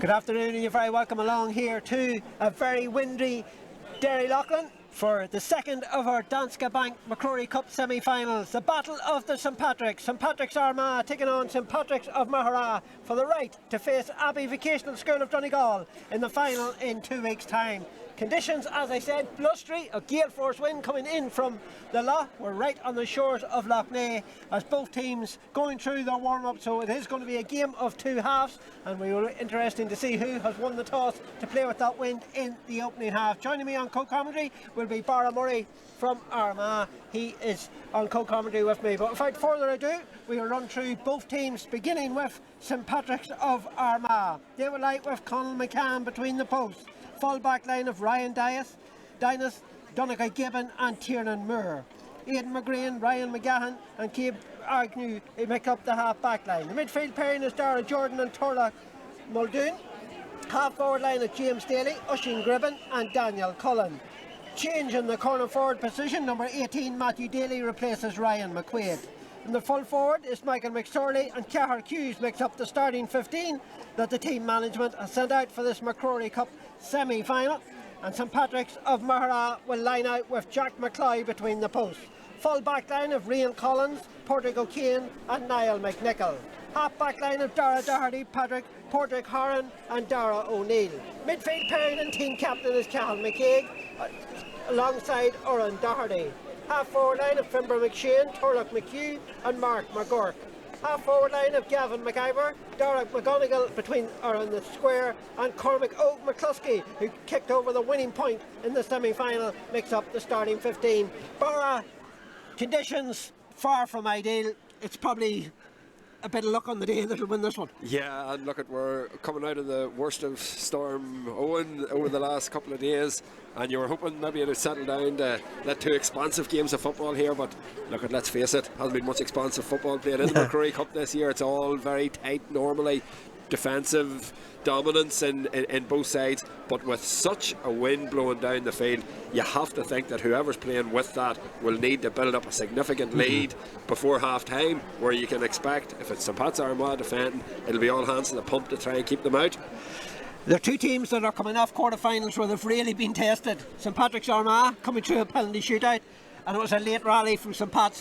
Good afternoon, and you're very welcome along here to a very windy Derrylaughan for the second of our Danske Bank MacRory Cup semi-finals. The Battle of the St Patrick's. St Patrick's Armagh taking on St Patrick's of Maghera for the right to face Abbey Vocational School of Donegal in the final in 2 weeks' time. Conditions, as I said, blustery, a gale force wind coming in from the loch. We're right on the shores of Loch Ness as both teams going through their warm-up, so it is going to be a game of two halves, and we will be interesting to see who has won the toss to play with that wind in the opening half. Joining me on co-commentary will be Barra Murray from Armagh. He is on co-commentary with me, but without further ado, we will run through both teams, beginning with St Patrick's of Armagh. They will light with Conal McCann between the posts. Full back line of Ryan Dinas, Donegal Gibbon and Tiernan Moore. Aidan McGrain, Ryan McGahan and Cabe Agnew make up the half back line. The midfield pairing is Dara Jordan and Turlough Muldoon. Half forward line of James Daly, Oisin Gribben and Daniel Cullen. Change in the corner forward position, number 18 Matthew Daly replaces Ryan McQuaid. In the full forward is Michael McSorley, and Cahir Hughes makes up the starting 15 that the team management has sent out for this MacRory Cup semi-final. And St Patrick's of Maghera will line out with Jack McCloy between the posts. Full back line of Rian Collins, Padraig O'Kane and Niall McNichol. Half back line of Dara Doherty, Padraig Horan and Dara O'Neill. Midfield pairing and team captain is Cathal McCaig alongside Oran Doherty. Half forward line of Fimber McShane, Turlough McHugh and Mark McGurk. Half forward line of Gavin McIver, Derek McGonigal between in the square, and Cormac McCluskey, who kicked over the winning point in the semi-final, makes up the starting 15. Barra, conditions far from ideal. It's probably a bit of luck on the day that'll win this one. Yeah, and look, we're coming out of the worst of Storm Owen over the last couple of days, and you were hoping maybe it'd settle down to let two expansive games of football here, but look, let's face it, hasn't been much expansive football played in the MacRory Cup this year. It's all very tight normally, defensive dominance in both sides, but with such a wind blowing down the field, you have to think that whoever's playing with that will need to build up a significant lead before half time, where you can expect, if it's St Pat's Armagh defending, it'll be all hands to the pump to try and keep them out. There are two teams that are coming off quarter-finals where they've really been tested. St Patrick's Armagh coming through a penalty shootout, and it was a late rally from St Pat's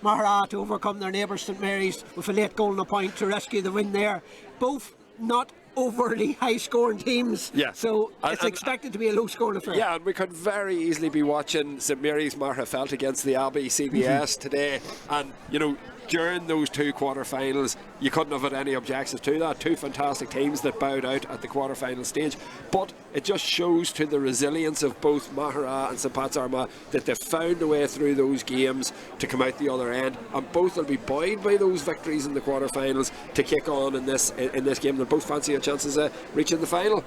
Maghera to overcome their neighbours St Mary's with a late goal and a point to rescue the win there. Both not overly high scoring teams, so it's expected to be a low scoring affair. Yeah, and we could very easily be watching St Mary's Marhafelt against the Abbey CBS today, and you know, during those two quarter-finals you couldn't have had any objections to that. Two fantastic teams that bowed out at the quarter-final stage, but it just shows to the resilience of both Maghera and St Pat's Armagh that they've found a way through those games to come out the other end, and both will be buoyed by those victories in the quarter-finals to kick on in this game. They'll both fancy a chances of reaching the final.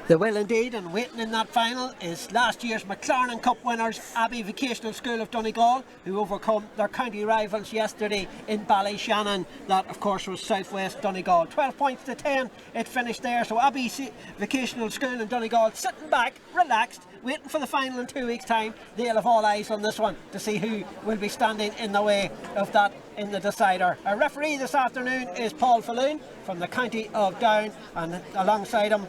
They will indeed, and waiting in that final is last year's McLaren Cup winners Abbey Vocational School of Donegal, who overcome their county rivals yesterday in Ballyshannon. That of course was Southwest Donegal. 12 points to 10 it finished there, so Abbey Vocational School in Donegal sitting back, relaxed, waiting for the final in 2 weeks' time. They'll have all eyes on this one to see who will be standing in the way of that in the decider. Our referee this afternoon is Paul Falloon from the county of Down, and alongside him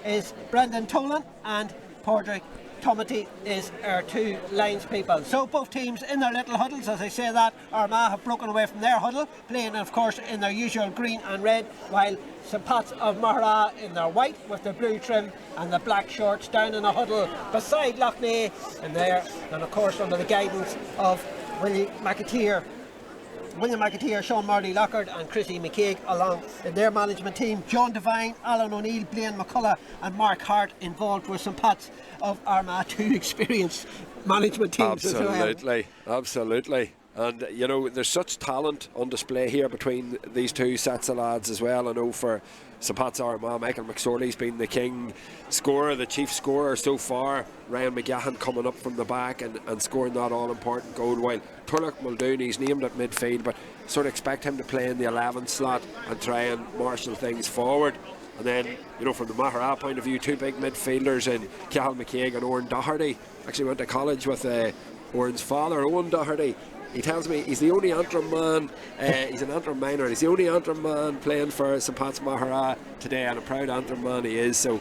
is Brendan Tolan, and Padraig Tomety is our two lines people. So both teams in their little huddles. As I say that, Armagh have broken away from their huddle, playing of course in their usual green and red, while St Pat's of Maghera in their white with the blue trim and the black shorts down in a huddle beside Loch Ness and there, and of course under the guidance of William McAteer, Sean Marley Lockard and Chrissy McCaig along in their management team. John Devine, Alan O'Neill, Blaine McCullough and Mark Hart involved with St Pat's of Armagh, two experienced management teams. Absolutely. And you know, there's such talent on display here between these two sets of lads as well. I know for St Pat's Armagh, Michael McSorley's been the king scorer, the chief scorer so far. Ryan McGahan coming up from the back and scoring that all-important goal, while Turlough Muldoon, he's named at midfield, but sort of expect him to play in the 11th slot and try and marshal things forward. And then, you know, from the Maghera point of view, two big midfielders in Cathal McCaig and Oran Doherty. Actually went to college with Oran's father, Owen Doherty. he tells me he's the only Antrim man, he's an Antrim minor, he's the only Antrim man playing for St Pat's Maghera today, and a proud Antrim man he is, so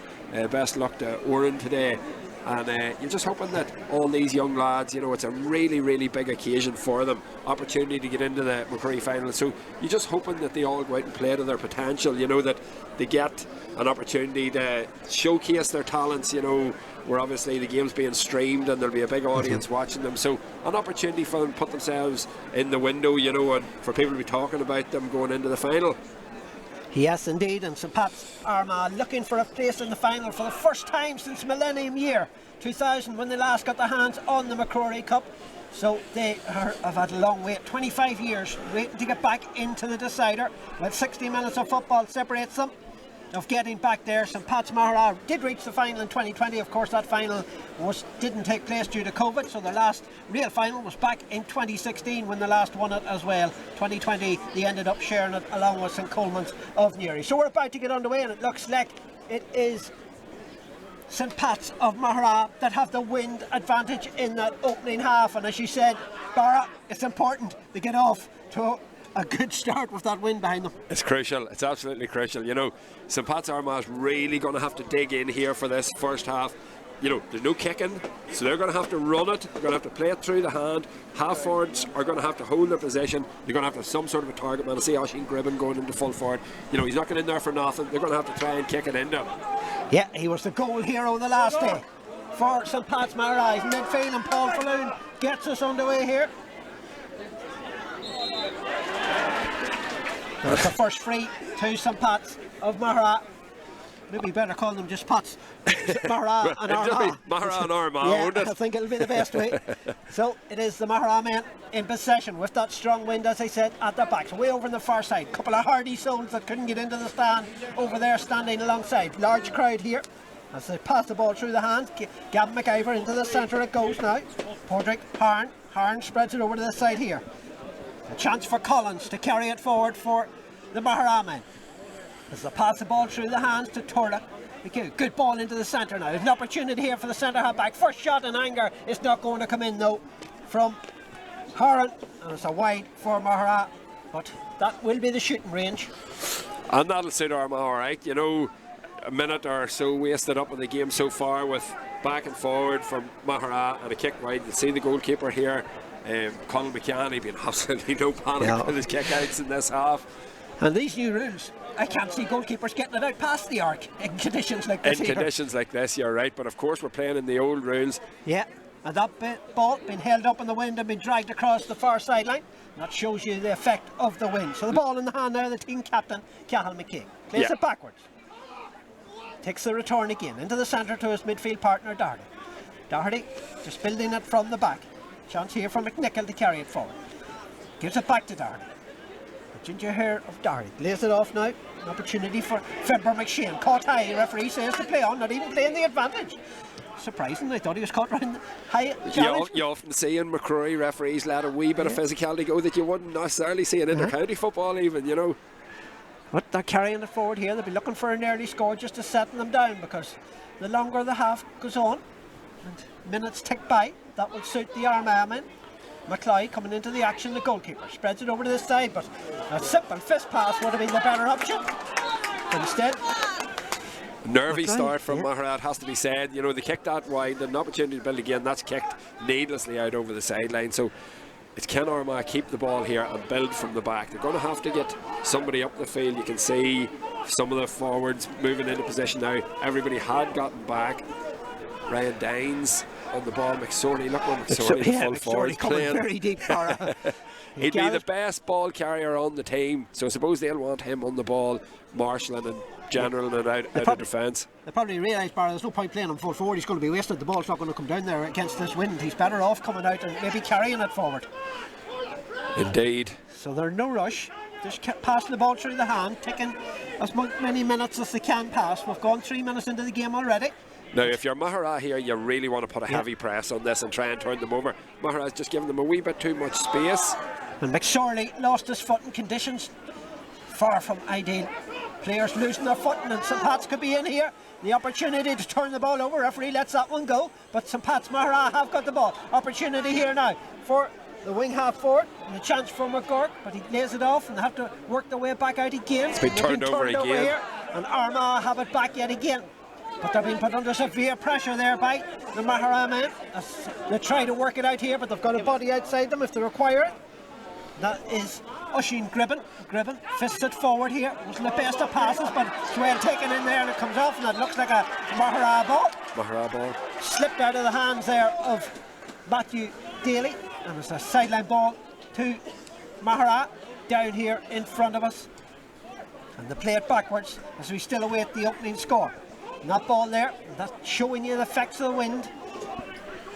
best luck to Oran today. And you're just hoping that all these young lads, you know, it's a really, really big occasion for them, opportunity to get into the MacRory final, so you're just hoping that they all go out and play to their potential, you know, that they get an opportunity to showcase their talents, you know, where obviously the game's being streamed and there'll be a big audience watching them, so an opportunity for them to put themselves in the window, you know, and for people to be talking about them going into the final. Yes, indeed, and St Pat's Armagh looking for a place in the final for the first time since Millennium Year 2000, when they last got their hands on the MacRory Cup. So they have had a long wait, 25 years waiting to get back into the decider. With 60 minutes of football separates them of getting back there. St Pat's Maghera did reach the final in 2020. Of course, that final didn't take place due to COVID, so the last real final was back in 2016 when they last won it as well. 2020 they ended up sharing it along with St Coleman's of Newry. So we're about to get underway, and it looks like it is St Pat's of Maghera that have the wind advantage in that opening half, and as you said, Barra, it's important to get off to a good start with that wind behind them. It's crucial, it's absolutely crucial. You know, St Pat's Armagh is really going to have to dig in here for this first half. You know, there's no kicking, so they're going to have to run it, they're going to have to play it through the hand. Half forwards are going to have to hold their position, they're going to have some sort of a target man. I see Oisín Gribben going into full forward. You know, he's not getting in there for nothing, they're going to have to try and kick it into him. Yeah, he was the goal hero the last day for St Pat's Maghera. Midfield, and Paul Falloon gets us underway here. It's the first free to St Pat's of Maghera. Maybe better call them just Pats. Maghera and Armagh. Maghera and Armagh, yeah, wouldn't it? I think it'll be the best way. So it is the Maghera men in possession with that strong wind, as I said, at their backs. Way over on the far side. Couple of hardy souls that couldn't get into the stand over there standing alongside. Large crowd here as they pass the ball through the hands. Gavin McIver into the centre it goes now. Podrick, Harn spreads it over to the side here. A chance for Collins to carry it forward for the Maghera men. As they pass the ball through the hands to Turlock. Good ball into the centre now. There's an opportunity here for the centre half back. First shot in anger. It's not going to come in though from Harn. And it's a wide for Maghera. But that will be the shooting range. And that'll suit Armagh alright. You know, a minute or so wasted up in the game so far with back and forward from Maghera and a kick wide. You see the goalkeeper here, Colin McCann, being absolutely no panic with his kick-outs in this half. And these new rules, I can't see goalkeepers getting it out past the arc in conditions like this. In conditions like this, you're right, but of course we're playing in the old rules. Yeah, and that ball being held up in the wind and being dragged across the far sideline. That shows you the effect of the wind. So the ball in the hand now, the team captain, Cathal McKay. Plays it backwards. Takes the return again into the centre to his midfield partner, Doherty. Doherty just building it from the back. Chance here for McNichol to carry it forward. Gives it back to Doherty. Ginger hair of Doherty. Lays it off now. An opportunity for Febber McShane. Caught high. Referee says to play on, not even playing the advantage. Surprising, I thought he was caught round high. You often see in MacRory referees let a wee bit of physicality go that you wouldn't necessarily see in inter-county football even, you know. But they're carrying it forward here. They'll be looking for an early score just to settle them down, because the longer the half goes on and minutes tick by, that will suit the Armagh men. McCloy coming into the action, the goalkeeper spreads it over to this side, but a simple fist pass would have been the better option. But instead, nervy start from Maghera, it has to be said. You know, they kicked that wide, an opportunity to build again, that's kicked needlessly out over the sideline. So it's can Armagh keep the ball here and build from the back. They're going to have to get somebody up the field. You can see some of the forwards moving into position now. Everybody had gotten back. Ryan Dines on the ball. MacRory, look where MacRory, the full forward, playing very deep. He'd be the best ball carrier on the team, so I suppose they'll want him on the ball, marshalling and generaling it out of defence. They probably realise, Barra, there's no point playing him full forward. He's going to be wasted. The ball's not going to come down there against this wind. He's better off coming out and maybe carrying it forward. Indeed. So they're in no rush. Just kept passing the ball through the hand, taking as many minutes as they can pass. We've gone 3 minutes into the game already. Now, if you're Maghera here, you really want to put a heavy press on this and try and turn them over. Maghera's just giving them a wee bit too much space. And McSorley lost his foot in conditions far from ideal. Players losing their footing, and St Pat's could be in here. The opportunity to turn the ball over. Referee lets that one go, but St Pat's Maghera have got the ball. Opportunity here now for the wing half forward, and a chance for McGurk, but he lays it off and they have to work their way back out again. It's been turned over again. Here, and Armagh have it back yet again. But they're being put under severe pressure there by the Maghera men. They try to work it out here, but they've got a body outside them if they require it. That is Oisin Gribben. Gribben fists it forward here. Wasn't the best of passes, but it's well taken in there and it comes off, and it looks like a Maghera ball. Maghera ball. Slipped out of the hands there of Matthew Daly, and it's a sideline ball to Maghera down here in front of us. And they play it backwards as we still await the opening score. And that ball there, that's showing you the effects of the wind.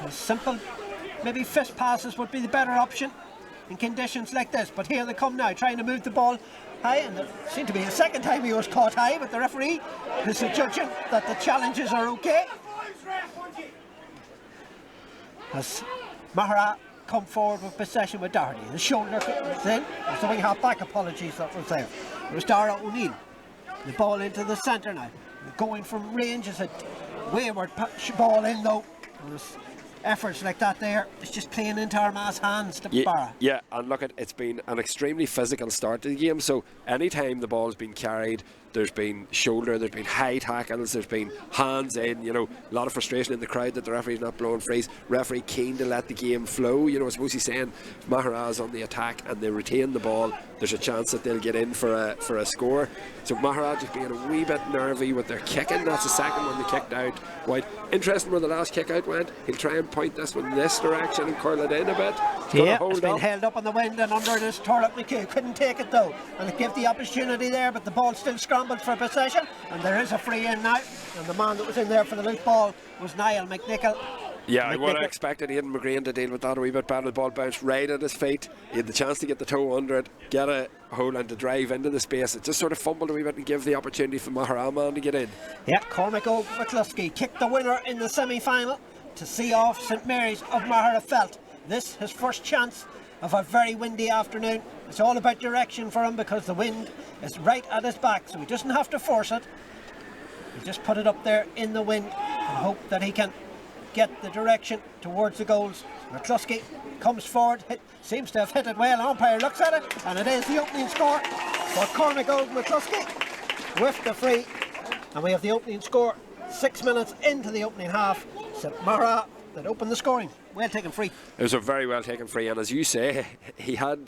And simple, maybe fist passes would be the better option in conditions like this, but here they come now, trying to move the ball high, and it seemed to be the second time he was caught high, but the referee is judging that the challenges are okay. As Maghera come forward with possession with Doherty, the shoulder was in, as the wing half back, apologies, that was there. It was Dara O'Neill, the ball into the centre now, going from range is a wayward ball in though. Efforts like that there, it's just playing into Armagh's hands to Barra. Yeah, and look, it's been an extremely physical start to the game, so anytime the ball's been carried, there's been shoulder, there's been high tackles, there's been hands in, you know, a lot of frustration in the crowd that the referee's not blowing frees. Referee keen to let the game flow, you know, I suppose he's saying if Maghera's on the attack and they retain the ball, there's a chance that they'll get in for a score. So Maghera just being a wee bit nervy with their kicking. That's the second one they kicked out wide. Interesting where the last kick out went. He'll try and point this one this direction and curl it in a bit. Yeah, it's been held up on the wind and under this Turlock McHugh. Couldn't take it though, and it gave the opportunity there, but the ball still scrambled for possession, and there is a free in now, and the man that was in there for the loose ball was Niall McNichol. Yeah, I would have expected Aidan McGrain to deal with that a wee bit better. The ball bounced right at his feet. He had the chance to get the toe under it, get a hole and to drive into the space. It just sort of fumbled a wee bit and give the opportunity for Maghera man to get in. Yeah, Cormac McCluskey kicked the winner in the semi-final to see off St Mary's of Maghera Felt. This his first chance of a very windy afternoon. It's all about direction for him because the wind is right at his back, so he doesn't have to force it. He just put it up there in the wind and hope that he can get the direction towards the goals. McCluskey comes forward, seems to have hit it well. Umpire looks at it, and it is the opening score for Cormac McCluskey with the free. And we have the opening score 6 minutes into the opening half. St Maghera that opened the scoring. Well taken free. It was a very well taken free, and as you say, he had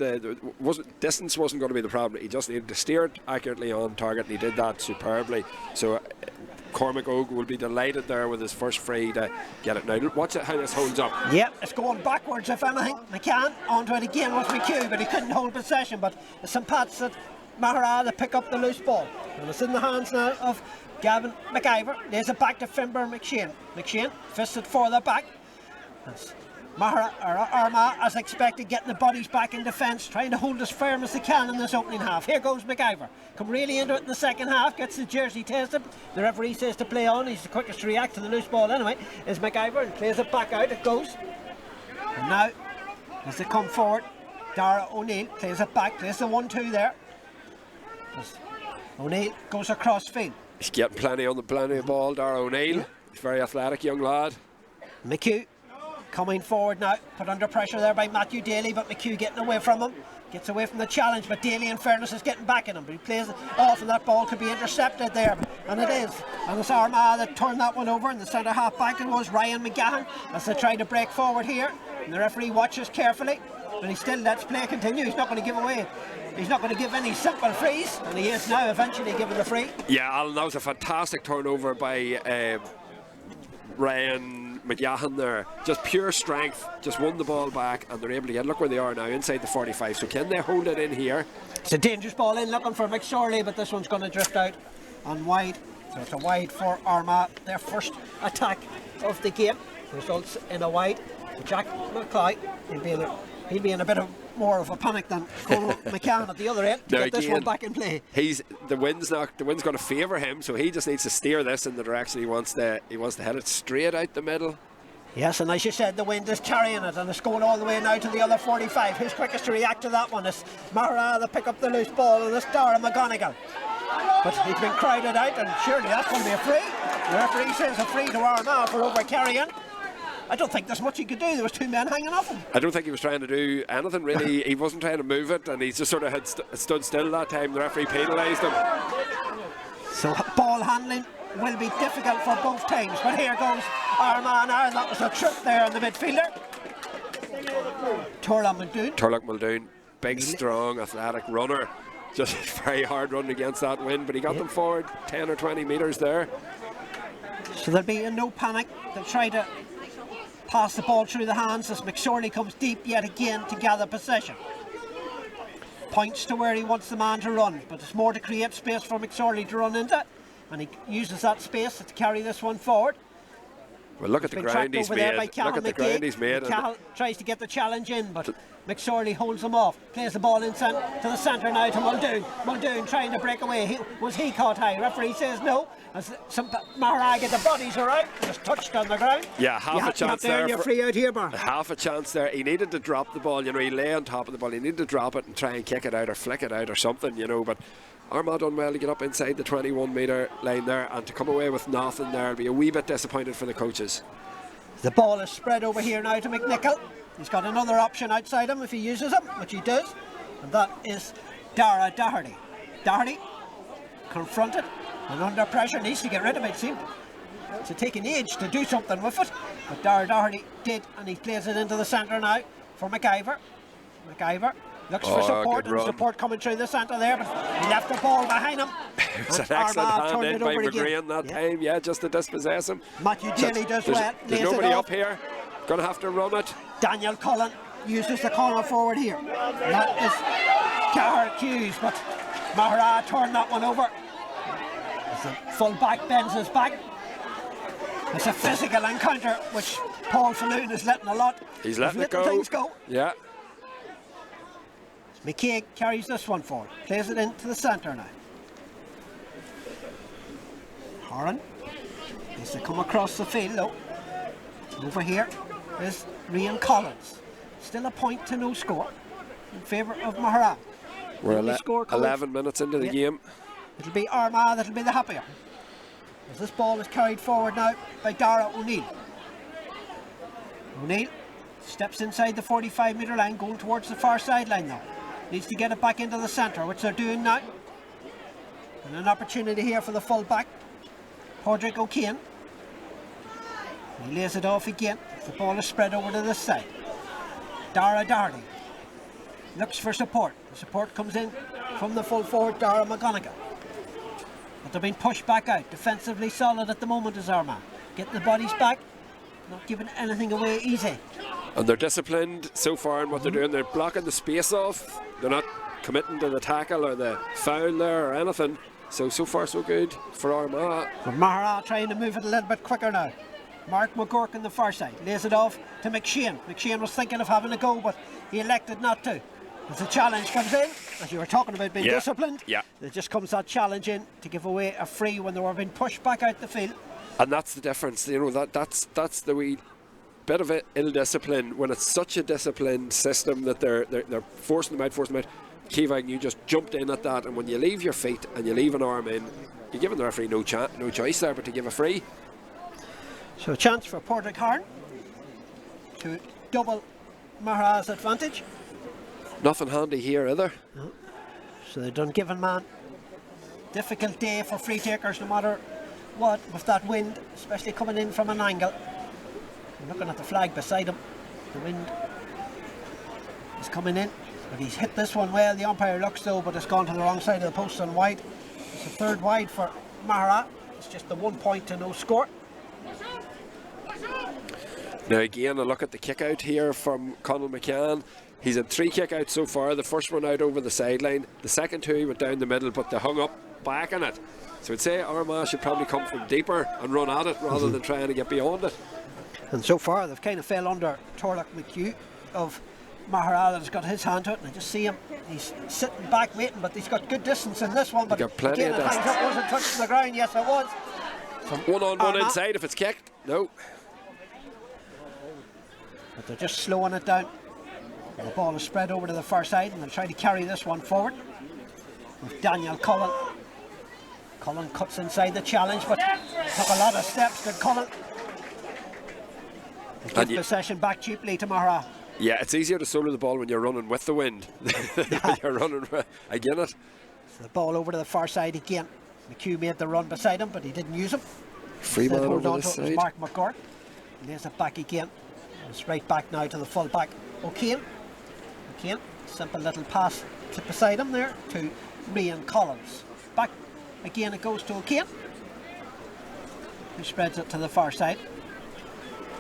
distance wasn't going to be the problem. He just needed to steer it accurately on target, and he did that superbly. So Cormac Og will be delighted there with his first free to get it now. Watch how this holds up. Yep, it's going backwards if anything. McCann onto it again was McHugh, but he couldn't hold possession. But St Pat's at Maghera to pick up the loose ball, and it's in the hands now of Gavin McIver. There's it back to Finbar McShane. McShane fists it for the back. Armagh, as expected, getting the bodies back in defence, trying to hold as firm as they can in this opening half. Here goes McIver. Come really into it in the second half, gets the jersey tested. The referee says to play on. He's the quickest to react to the loose ball anyway, is McIver, and plays it back out. It goes. And now, as they come forward, Dara O'Neill plays it back, plays the 1-2 there. As O'Neill goes across field. He's getting plenty of ball, Dara O'Neill. He's a very athletic young lad. McHugh coming forward now, put under pressure there by Matthew Daly, but McHugh getting away from him, gets away from the challenge, but Daly in fairness is getting back in him, but he plays it off and that ball could be intercepted there, and it is, and it's Armagh that turned that one over, and the centre half back it was Ryan McGahan as they tried to break forward here, and the referee watches carefully, but he still lets play continue. He's not going to give away, he's not going to give any simple frees, and he is now eventually given the free. Yeah, Alan, that was a fantastic turnover by Ryan McGahan there, just pure strength, just won the ball back, and they're able to get, look where they are now, inside the 45, so can they hold it in here? It's a dangerous ball in, looking for McSorley, but this one's going to drift out and wide, so it's a wide for Armagh, their first attack of the game, results in a wide. Jack McCoy, he'll be in a bit of more of a panic than Colin McCann at the other end to now get this one back in play. The wind's going to favour him, so he just needs to steer this in the direction he wants to hit it straight out the middle. Yes, and as you said, the wind is carrying it, and it's going all the way now to the other 45. Who's quickest to react to that one? It's Maghera that pick up the loose ball, and it's Dara McGonigal. But he's been crowded out, and surely that's going to be a free. The referee says a free to Armagh for over carrying. I don't think there's much he could do. There was two men hanging off him. I don't think he was trying to do anything really. He wasn't trying to move it, and he just sort of had stood still that time. The referee penalised him. So ball handling will be difficult for both teams, but here goes Armagh now, and that was a trip there on the midfielder. Turlough Muldoon, big, strong, athletic runner. Just very hard running against that wind, but he got them forward 10 or 20 metres there. So there'll be no panic. They'll try to pass the ball through the hands as MacRory comes deep yet again to gather possession. Points to where he wants the man to run, but it's more to create space for MacRory to run into, and he uses that space to carry this one forward. Well, look at the ground he's made. Look at the ground he's made. Cal tries to get the challenge in, but MacRory holds him off. Plays the ball in to the centre now to Muldoon. Muldoon trying to break away. Was he caught high? Referee says no. As some Maghera get the bodies around, just touched on the ground. Yeah, half a chance there. You're free out here, Bar. Half a chance there. He needed to drop the ball. You know, he lay on top of the ball. He needed to drop it and try and kick it out or flick it out or something. You know, but Armagh done well to get up inside the 21-metre line there, and to come away with nothing there. I'll be a wee bit disappointed for the coaches. The ball is spread over here now to McNichol. He's got another option outside him if he uses it, which he does, and that is Dara Doherty. Doherty, confronted and under pressure, needs to get rid of it. It seemed to take an age to do something with it, but Dara Doherty did, and he plays it into the centre now for McIver. McIver looks for support, and support coming through the centre there, but he left the ball behind him. It was an excellent hand in by McGrain that time, just to dispossess him. Matthew Daly does well. There's nobody up here. Going to have to run it. Daniel Cullen uses the corner forward here. That is Cahir Hughes, but Maghera turned that one over. As the full back bends his back. It's a physical encounter, which Paul Falloon is letting a lot. He's letting it go. Things go. Yeah. McKay carries this one forward, plays it into the centre now. Horan needs to come across the field though. Over here is Rian Collins. Still a point to no score in favour of Maghera. We're 11 minutes into the game. It'll be Armagh that'll be the happier, as this ball is carried forward now by Dara O'Neill. O'Neill steps inside the 45-metre line, going towards the far sideline now. Needs to get it back into the centre, which they're doing now. And an opportunity here for the full back, Padraig O'Kane. He lays it off again. The ball is spread over to this side. Dara Doherty looks for support. The support comes in from the full forward, Dara McGonigal. But they're being pushed back out. Defensively solid at the moment is Armagh. Getting the bodies back, not giving anything away easy. And they're disciplined so far in what they're doing. They're blocking the space off. They're not committing to the tackle or the foul there or anything. So far so good for Armagh. For Maghera trying to move it a little bit quicker now. Mark McGurk on the far side, lays it off to McShane. McShane was thinking of having a go, but he elected not to. As the challenge comes in, as you were talking about being disciplined, there just comes that challenge in to give away a free when they were being pushed back out the field. And that's the difference, you know, that's the wee bit of ill discipline when it's such a disciplined system that they're forcing them out. Keevan, you just jumped in at that, and when you leave your feet and you leave an arm in, you're giving the referee no choice there but to give a free. So a chance for Padraig Harn to double Maghera's advantage. Nothing handy here either. No. So they're done giving man. Difficult day for free takers no matter what, with that wind, especially coming in from an angle. I'm looking at the flag beside him. The wind is coming in, but he's hit this one well. The umpire looks though, but it's gone to the wrong side of the post and wide. It's a third wide for Maghera. It's just the 1 point to no score. Now again, a look at the kick out here from Conal McCann. He's had 3 kick outs so far. The first one out over the sideline. The second 2 went down the middle, but they hung up back on it. So I'd say Armagh should probably come from deeper and run at it rather than trying to get beyond it. And so far they've kind of fell under Turlough McHugh of Maghera that has got his hand to it, and I just see him, he's sitting back waiting, but he's got good distance in this one. But got plenty again, of distance. It wasn't touching the ground. Yes, it was. So one inside if it's kicked. No. But they're just slowing it down. And the ball is spread over to the far side, and they'll try to carry this one forward with Daniel Cullen. Cullen cuts inside the challenge, but took a lot of steps to Cullen. Give possession back cheaply to Maghera. Yeah, it's easier to solo the ball when you're running with the wind. You're running again it. So the ball over to the far side again. McHugh made the run beside him, but he didn't use him. Free man over this side. Mark McGurk. Lays it back again. It's right back now to the full back. O'Kane. Simple little pass to beside him there to Rian Collins. Back again it goes to O'Kane, who spreads it to the far side.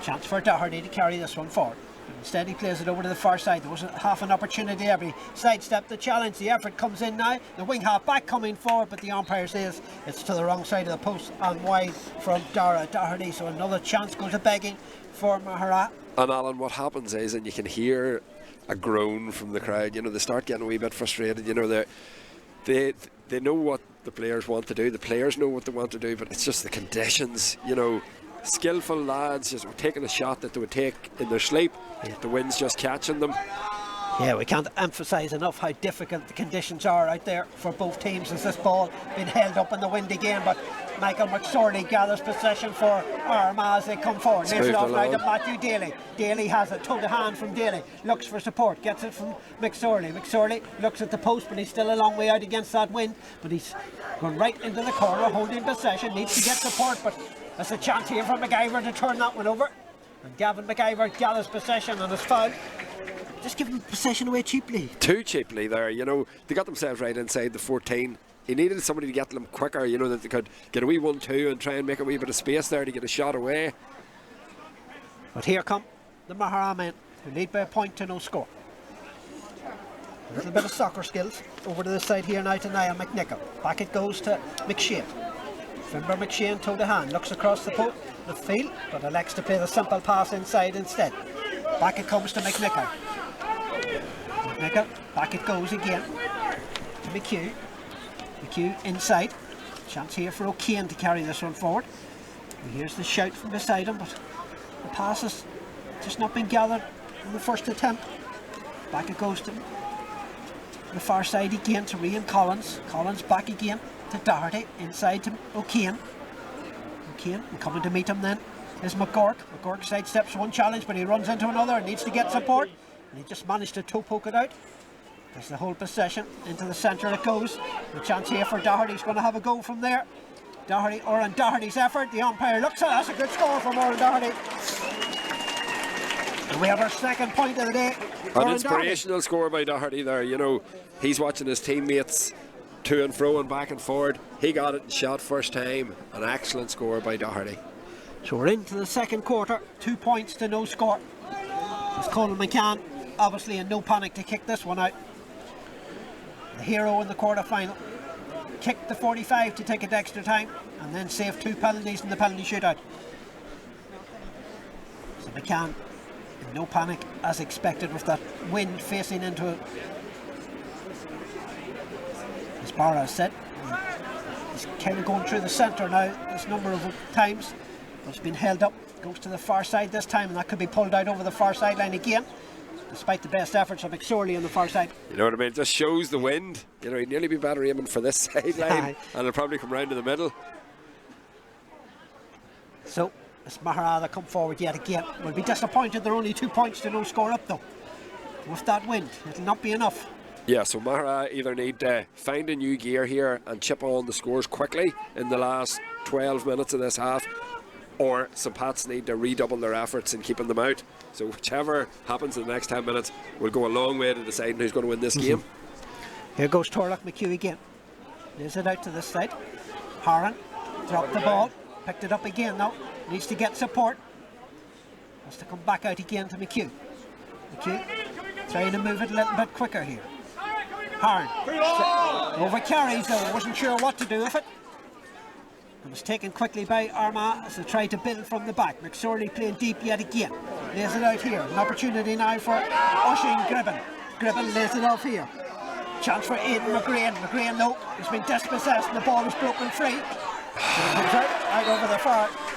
Chance for Doherty to carry this one forward. Instead he plays it over to the far side. There wasn't half an opportunity there, but he sidestepped the challenge. The effort comes in now. The wing half back coming forward, but the umpire says it's to the wrong side of the post and wide from Doherty. So another chance goes to begging for Maghera. And Alan, what happens is, and you can hear a groan from the crowd, you know, they start getting a wee bit frustrated. You know, they know what the players want to do. The players know what they want to do, but it's just the conditions, you know. Skillful lads just taking a shot that they would take in their sleep. The wind's just catching them. Yeah, we can't emphasise enough how difficult the conditions are out there for both teams as this ball being held up in the wind again. But Michael MacRory gathers possession for Armagh as they come forward. Lays it off now to Matthew Daly. Daly has it, toe to hand from Daly. Looks for support, gets it from MacRory. MacRory looks at the post, but he's still a long way out against that wind. But he's gone right into the corner, holding possession, needs to get support, but there's a chance here for MacGyver to turn that one over. And Gavin MacGyver gathers possession and is fouled. Just giving possession away cheaply. Too cheaply there, you know. They got themselves right inside the 14. He needed somebody to get them quicker, you know, that they could get a wee 1-2 and try and make a wee bit of space there to get a shot away. But here come the Maghera men, who lead by a point to no score. A little bit of soccer skills. Over to the side here now to Niall McNichol. Back it goes to McShane. Fimber McShane toe to hand, looks across the field, but elects to play the simple pass inside instead. Back it comes to McNichol. Back it goes again to McHugh. McHugh inside. Chance here for O'Kane to carry this one forward. And here's the shout from beside him, but the pass has just not been gathered in the first attempt. Back it goes to the far side again to Rian Collins. Collins back again to Doherty, inside to O'Kane. O'Kane, and coming to meet him then is McGurk. McGurk sidesteps one challenge, but he runs into another and needs to get support. And he just managed to toe poke it out. There's the whole possession. Into the centre it goes. The chance here for Doherty. He's going to have a go from there. Oran Doherty's effort. The umpire looks at it. That's a good score from Oran Doherty. And we have our second point of the day. An inspirational score by Doherty there. You know, he's watching his teammates to and fro and back and forward. He got it and shot first time. An excellent score by Doherty. So we're into the second quarter. 2 points to no score. It's Colin McCann, obviously in no panic to kick this one out. The hero in the quarter final. Kicked the 45 to take it extra time and then saved 2 penalties in the penalty shootout. So McCann in no panic as expected with that wind facing into it. As Barra said, he's kind of going through the centre now this number of times. But it's been held up, goes to the far side this time, and that could be pulled out over the far sideline again, despite the best efforts of MacRory on the far side. You know what I mean? It just shows the wind. You know, he'd nearly be better aiming for this sideline, and it'll probably come round to the middle. So it's Maghera that come forward yet again. We'll be disappointed they're only 2 points to no score up though. With that wind, it'll not be enough. Yeah, so Maghera either need to find a new gear here and chip on the scores quickly in the last 12 minutes of this half, or St Pat's need to redouble their efforts in keeping them out. So whichever happens in the next 10 minutes will go a long way to deciding who's going to win this game. Here goes Torlock McHugh again. Lays it out to this side. Haran dropped the ball, picked it up again now. Needs to get support. Has to come back out again to McHugh. McHugh trying to move it a little bit quicker here. Haran over carries though, wasn't sure what to do with it. It was taken quickly by Armagh as they tried to build from the back. MacRory playing deep yet again. Lays it out here. An opportunity now for Oisin Gribben. Gribben lays it off here. Chance for Aidan McGrain. McGrain, no, he's been dispossessed and the ball is broken free. So it comes out over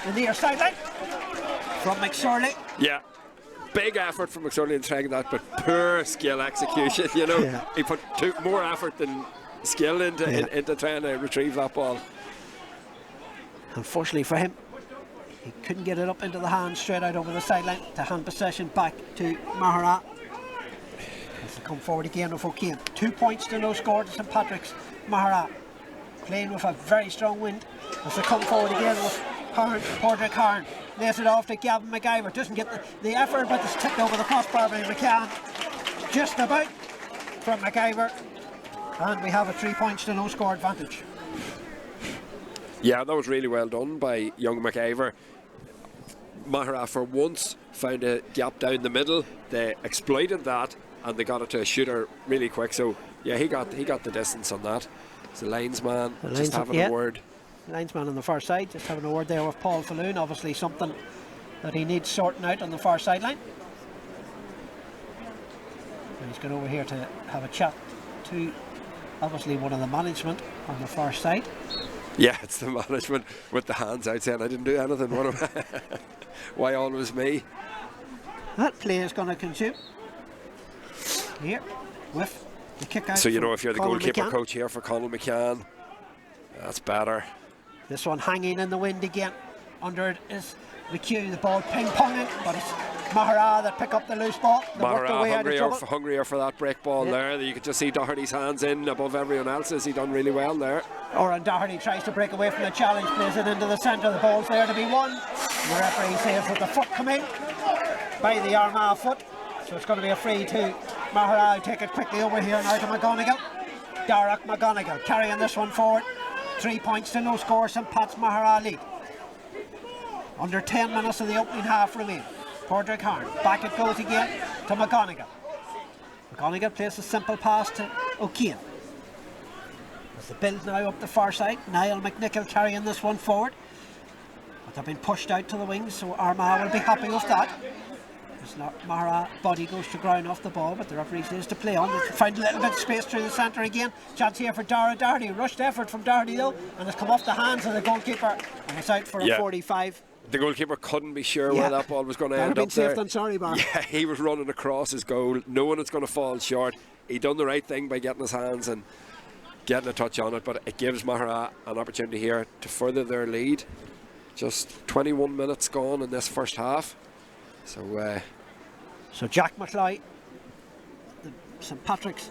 the near sideline from MacRory. Yeah. Big effort from MacRory in trying that, but poor skill execution. You know, he put more effort than skill into trying to retrieve that ball. Unfortunately for him, He couldn't get it up into the hand, straight out over the sideline to hand possession back to Maghera. As they come forward again with O'Kane. 2 points to no score to St Patrick's. Maghera playing with a very strong wind as they come forward again with Padraig Hearn. Lays it off to Gavin McIver. Doesn't get the effort, but it's tipped over the crossbar by McCann. Just about from McIver. And we have a 3 points to no score advantage. Yeah, that was really well done by young McIver. Maghera for once found a gap down the middle. They exploited that and they got it to a shooter really quick. So yeah, he got the distance on that. It's the linesman just having a word. Linesman on the far side, just having a word there with Paul Falloon. Obviously something that he needs sorting out on the far sideline. And he's gone over here to have a chat to obviously one of the management on the far side. Yeah, it's the management with the hands out saying I didn't do anything. Why always me? That play is going to consume here with the kick out. So you know, if you're the Colin goalkeeper McCann. coach here for Conal McCann, that's better. This one hanging in the wind again. Under it is McHugh, the ball ping-ponging, but it's Maghera that pick up the loose ball. Maghera hungrier for that break ball there. You could just see Doherty's hands in above everyone else's. He done really well there. Oran Doherty tries to break away from the challenge, plays it into the centre. The ball's there to be won. The referee says that the foot come in by the Armagh foot. So it's going to be a free to Maghera. I'll take it quickly over here now to McGonigal. Darach McGonigal carrying this one forward. 3 points to no score. St Pat's Maghera lead. Under 10 minutes of the opening half remain. Padraig Hearn, back it goes again to McGonigal. McGonigal plays a simple pass to O'Kane. As the build now up the far side, Niall McNichol carrying this one forward. But they've been pushed out to the wings, so Armagh will be happy with that. It's not Maghera, body goes to ground off the ball, but the referee says to play on. They find a little bit of space through the centre again. Chance here for Doherty. Rushed effort from Doherty though, and it's come off the hands of the goalkeeper, and it's out for a 45. The goalkeeper couldn't be sure where that ball was going to end up there. Yeah, he was running across his goal, knowing it's going to fall short. He done the right thing by getting his hands and getting a touch on it, but it gives Maghera an opportunity here to further their lead. Just 21 minutes gone in this first half. So Jack McLeod, the St Patrick's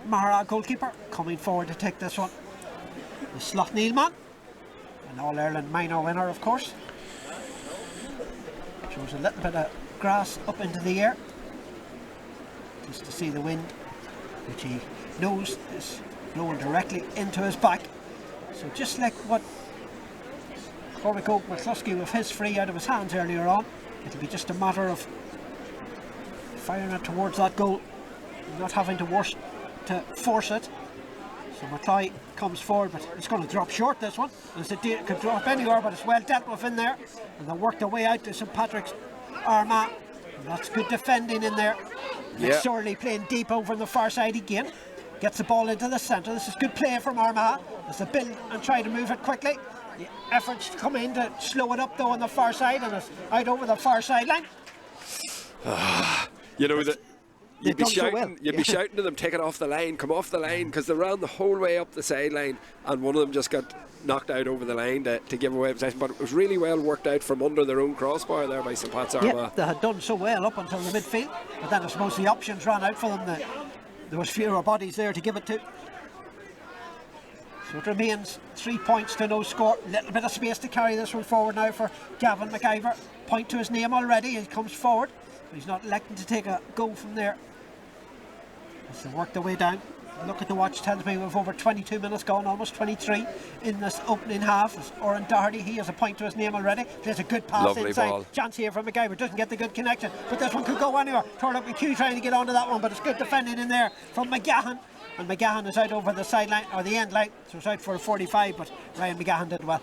Maghera goalkeeper, coming forward to take this one. The Slough-Neil man, an All-Ireland minor winner of course. Shows a little bit of grass up into the air just to see the wind, which he knows is blowing directly into his back. So just like what Cormac McCluskey with his free out of his hands earlier on, it'll be just a matter of firing it towards that goal, not having to force it. So McLeod comes forward, but it's going to drop short this one. It could drop anywhere, but it's well dealt with in there. And they work their way out to St Patrick's Armagh. And that's good defending in there. McSorley playing deep over on the far side again. Gets the ball into the centre. This is good play from Armagh as they build and try to move it quickly. The efforts come in to slow it up though on the far side, and it's out over the far sideline. You know that. You'd be shouting to them, take it off the line, come off the line, because they ran the whole way up the sideline and one of them just got knocked out over the line to give away possession. But it was really well worked out from under their own crossbar there by St Pat's Armagh. Yeah, they had done so well up until the midfield, but then I suppose the options ran out for them. There was fewer bodies there to give it to. So it remains 3 points to no score. A little bit of space to carry this one forward now for Gavin McIver. Point to his name already, he comes forward. He's not electing to take a go from there. As they work their way down. Look at the watch, tells me we've over 22 minutes gone, almost 23 in this opening half. As Oran Doherty, he has a point to his name already. There's a good pass. Lovely inside. Ball. Chance here for McIver, doesn't get the good connection, but this one could go anywhere. Turn up McHugh trying to get onto that one, but it's good defending in there from McGahan. And McGahan is out over the sideline, or the end line, so it's out for a 45, but Ryan McGahan did well.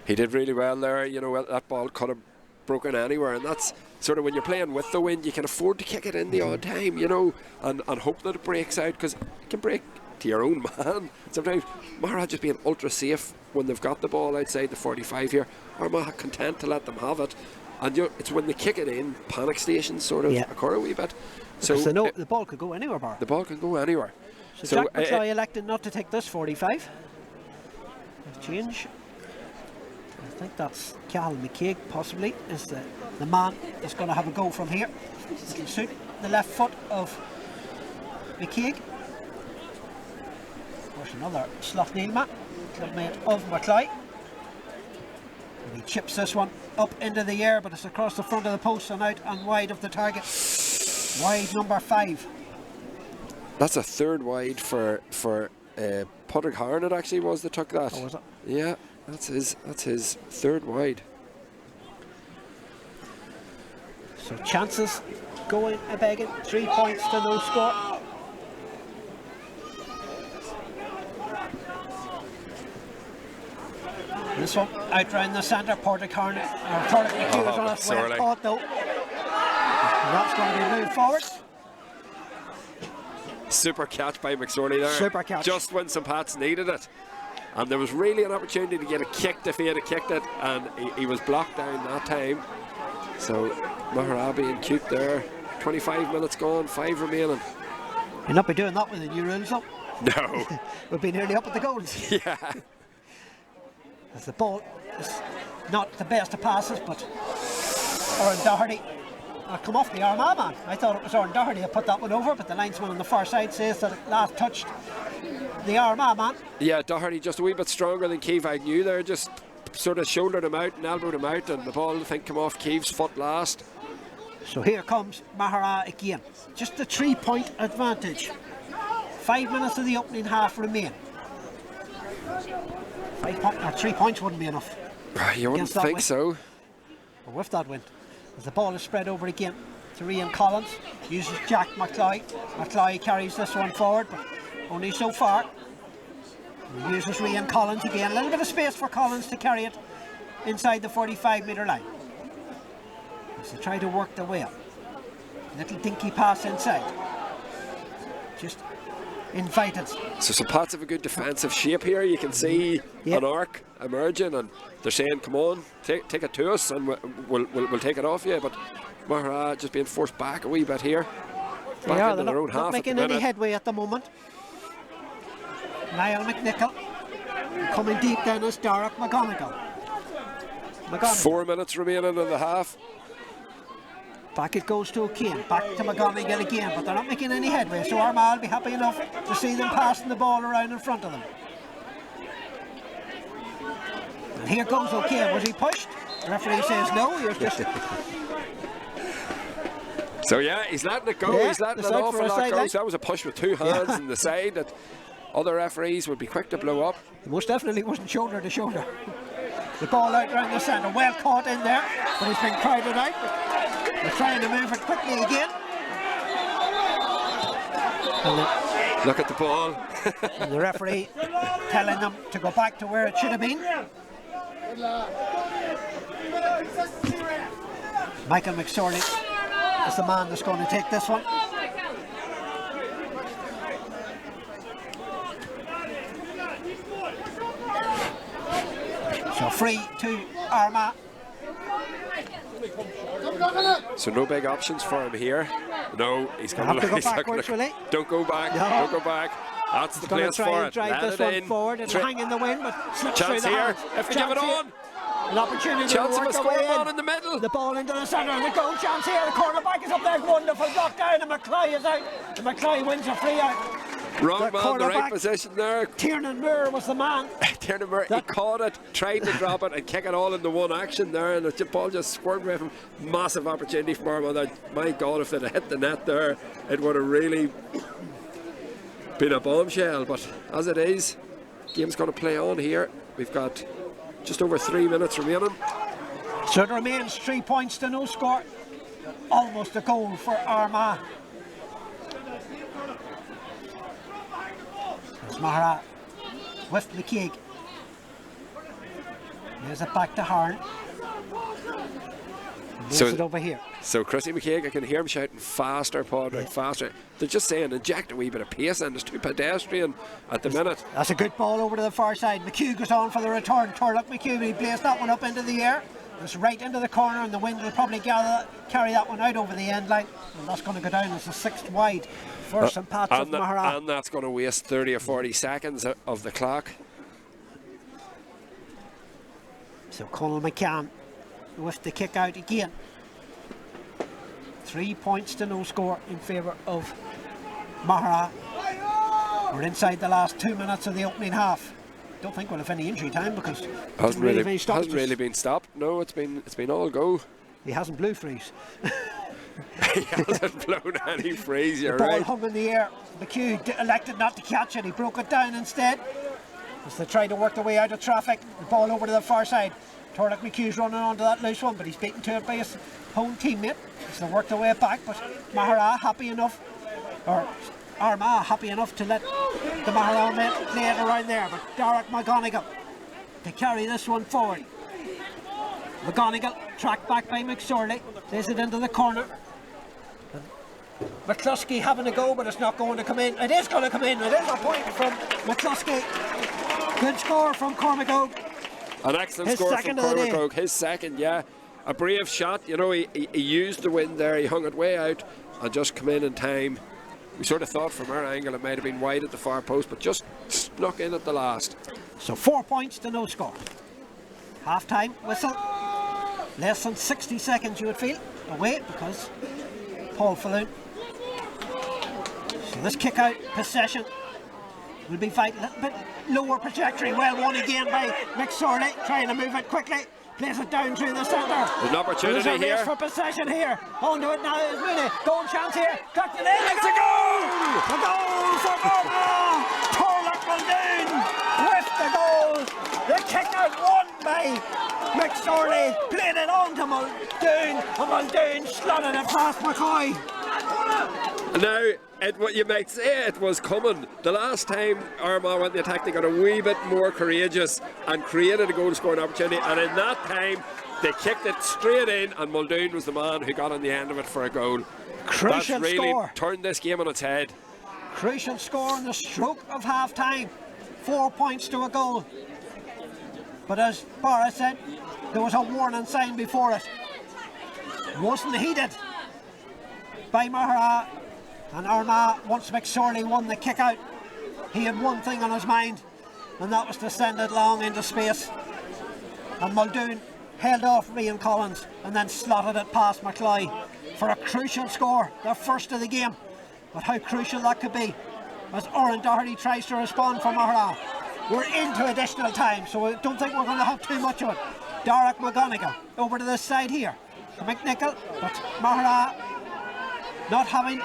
He did really well there. You know, that ball could have broken anywhere, and that's sort of when you're playing with the wind, you can afford to kick it in the odd time, you know, and hope that it breaks out, because it can break to your own man. Sometimes Maghera just being ultra safe when they've got the ball outside the 45 here. Armagh content to let them have it, and it's when they kick it in, panic stations sort of occur a wee bit. So they know the ball could go anywhere, Bar. The ball can go anywhere. So Jack McLeod elected not to take this 45. Change. I think that's Cahill McCaig, possibly, is the man that's going to have a go from here. It'll suit the left foot of McCaig. Of course, another Slough-Neilman, clubmate of McCloy. And he chips this one up into the air, but it's across the front of the post and out and wide of the target. Wide number 5. That's a third wide for Padraig Harn. It actually was that took that. Oh, was it? Yeah, that's his third wide. So chances going a begging. 3 points to no score. This one out round the centre. Padraig Harn, or Padraig McHugh is on it. Well caught though. That's going to be moved forward. Super catch by MacRory there. Super catch. Just when St. Pat's needed it. And there was really an opportunity to get a kick if he had kicked it, and he was blocked down that time. So Maghera being cute there. 25 minutes gone, 5 remaining. You'll not be doing that with the new rules though. No. We'll be nearly up at the goals. Yeah. As the ball is not the best of passes, but Oran Doherty come off the Armagh man. I thought it was Oran Doherty that put that one over, but the linesman on the far side says that it last touched the Armagh man. Yeah, Doherty just a wee bit stronger than Keeve Agnew there, just sort of shouldered him out and elbowed him out, and the ball I think came off Keeve's foot last. So here comes Maghera again. Just a 3-point advantage. 5 minutes of the opening half remain. 3 points wouldn't be enough. You wouldn't think win. so. Or with that win. As the ball is spread over again to Rian Collins. Uses Jack McCloy. McCloy carries this one forward, but only so far. He uses Rian Collins again. A little bit of space for Collins to carry it inside the 45-metre line. As they try to work their way up. Little dinky pass inside. Just invited. So St. Pat's have a good defensive shape here. You can see an arc emerging, and they're saying, come on, take it to us and we'll take it off you. But Maghera just being forced back a wee bit here. Back into their own half. Not making any headway at the moment. Niall McNichol coming deep down is Derek McGonigal. 4 minutes remaining in the half. Back it goes to O'Kane, back to McGonigal again, but they're not making any headway, so Armagh will be happy enough to see them passing the ball around in front of them. And here goes O'Kane. Was he pushed? The referee says no, he was just... So yeah, he's letting it go, he's letting an awful lot go. So that was a push with 2 hands in the side that other referees would be quick to blow up. He most definitely wasn't shoulder to shoulder. The ball out round the centre, well caught in there, but he's been crowded out. They're trying to move it quickly again. And look at the ball. And the referee telling them to go back to where it should have been. Michael MacRory is the man that's going to take this one. So free to Armagh. So no big options for him here. No, he's coming. Have to go backwards, will he? Don't go back. No. Don't go back. That's the place for it. He's going to try and drive this one in. forward. It'll hang in the wind, but slips through the here. hands. If we give it on. An opportunity Chance to of work a the way score in. in the middle. The ball into the centre, and the goal chance here. The cornerback is up there, wonderful block down, and McCloy is out. And McCloy wins a free out. Wrong man in the right position there. Tiernan Moore was the man. Tiernan Moore, he caught it, tried to drop it and kick it all into one action there, and the ball just squirmed away from massive opportunity for Armagh. My God, if they'd have hit the net there, it would have really been a bombshell. But as it is, game's going to play on here. We've got just over 3 minutes remaining. So it remains 3 points to no score. Almost a goal for Armagh. It's Maghera with McCaig. There's it back to Harn. Moves it over here. So Chrissy McCaig, I can hear him shouting faster, Padraig, faster. They're just saying inject a wee bit of pace in. It's too pedestrian at the minute. That's a good ball over to the far side. McHugh goes on for the return. Turlock McHugh, he placed that one up into the air. It's right into the corner, and the wind will probably carry that one out over the end line. And that's going to go down as the 6th wide for St. Pat's of Maghera. And that's going to waste 30 or 40 seconds of the clock. So Conal McCann with the kick out again. 3 points to no score in favour of Maghera. We're inside the last 2 minutes of the opening half. Don't think we'll have any injury time because hasn't really been stopped. No, it's been all go. He hasn't blew freeze. He hasn't blown any freeze. You're the ball right. hung in the air. McHugh elected not to catch it. He broke it down instead as they tried to work their way out of traffic. The ball over to the far side. Torlock McHugh's running onto that loose one, but he's beaten to it by his home teammate. So they work their way back, but Maghera happy enough, or Armagh happy enough to let the Maghera men play it around there. But Derek McGonigal to carry this one forward. McGonigal tracked back by McSorley, plays it into the corner. And McCluskey having a go, but it's not going to come in. It is going to come in. It is a point from McCluskey. Good score from Cormac Oak. An excellent score from Cormac Oak. His second, yeah. A brave shot. You know, he used the wind there. He hung it way out and just come in time. We sort of thought from our angle it might have been wide at the far post, but just snuck in at the last. So 4 points to no score. Half-time whistle. Less than 60 seconds you would feel away because Paul Falloon. So this kick out possession will be fighting a little bit lower trajectory. Well won again by McSorley, trying to move it quickly. Plays it down through the centre. There's an opportunity There's a race here. for possession here. Onto it now is Mooney. Goal chance here. Cracked it in. It's a goal! The goal for Armagh. Torlock Muldoon with the goal. The kick out won by McSorley. Played it on to Muldoon. And Muldoon slotted it past McCoy. Now, what you might say it was coming. The last time Armagh went the attack, they got a wee bit more courageous and created a goal scoring opportunity, and in that time they kicked it straight in, and Muldoon was the man who got on the end of it for a goal. Crucial That's really score. turned this game on its head. Crucial score in the stroke of half time. 4 points to a goal. But as Barra said, there was a warning sign before it. Wasn't heeded by Maghera. And Armagh, once McSorley won the kick out, he had one thing on his mind, and that was to send it long into space. And Muldoon held off Rian Collins and then slotted it past McCloy for a crucial score, the first of the game. But how crucial that could be as Oran Doherty tries to respond for Maghera. We're into additional time, so I don't think we're going to have too much of it. Derek McGonigal over to this side here to McNichol, but Maghera not having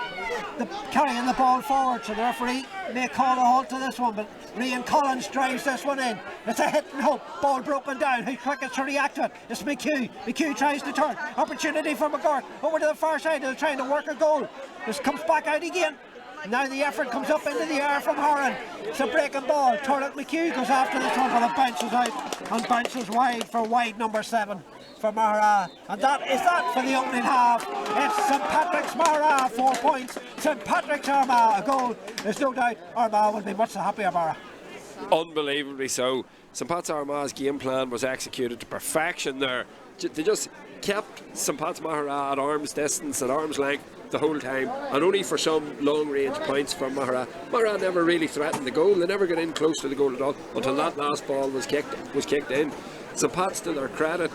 carrying the ball forward, so the referee may call a halt to this one, but Rian Collins drives this one in. It's a hit and hope, ball broken down. Who quickest to react to it? It's McHugh. McHugh tries to turn. Opportunity for McGort over to the far side. They're trying to work a goal. This comes back out again. Now the effort comes up into the air from Horan. It's a breaking ball. Torlock McHugh goes after this one, but it bounces out and bounces wide for wide number 7 for Maghera. And that is that for the opening half. It's St Patrick's Maghera, 4 points. St Patrick's Armagh, a goal. There's no doubt Armagh will be much the happier, Barra. Unbelievably so. St Pat's Armagh's game plan was executed to perfection there. They just kept St Pat's Maghera at arm's distance, at arm's length the whole time, and only for some long range points from Maghera. Maghera never really threatened the goal. They never got in close to the goal at all until that last ball was kicked in. St Pat's, to their credit,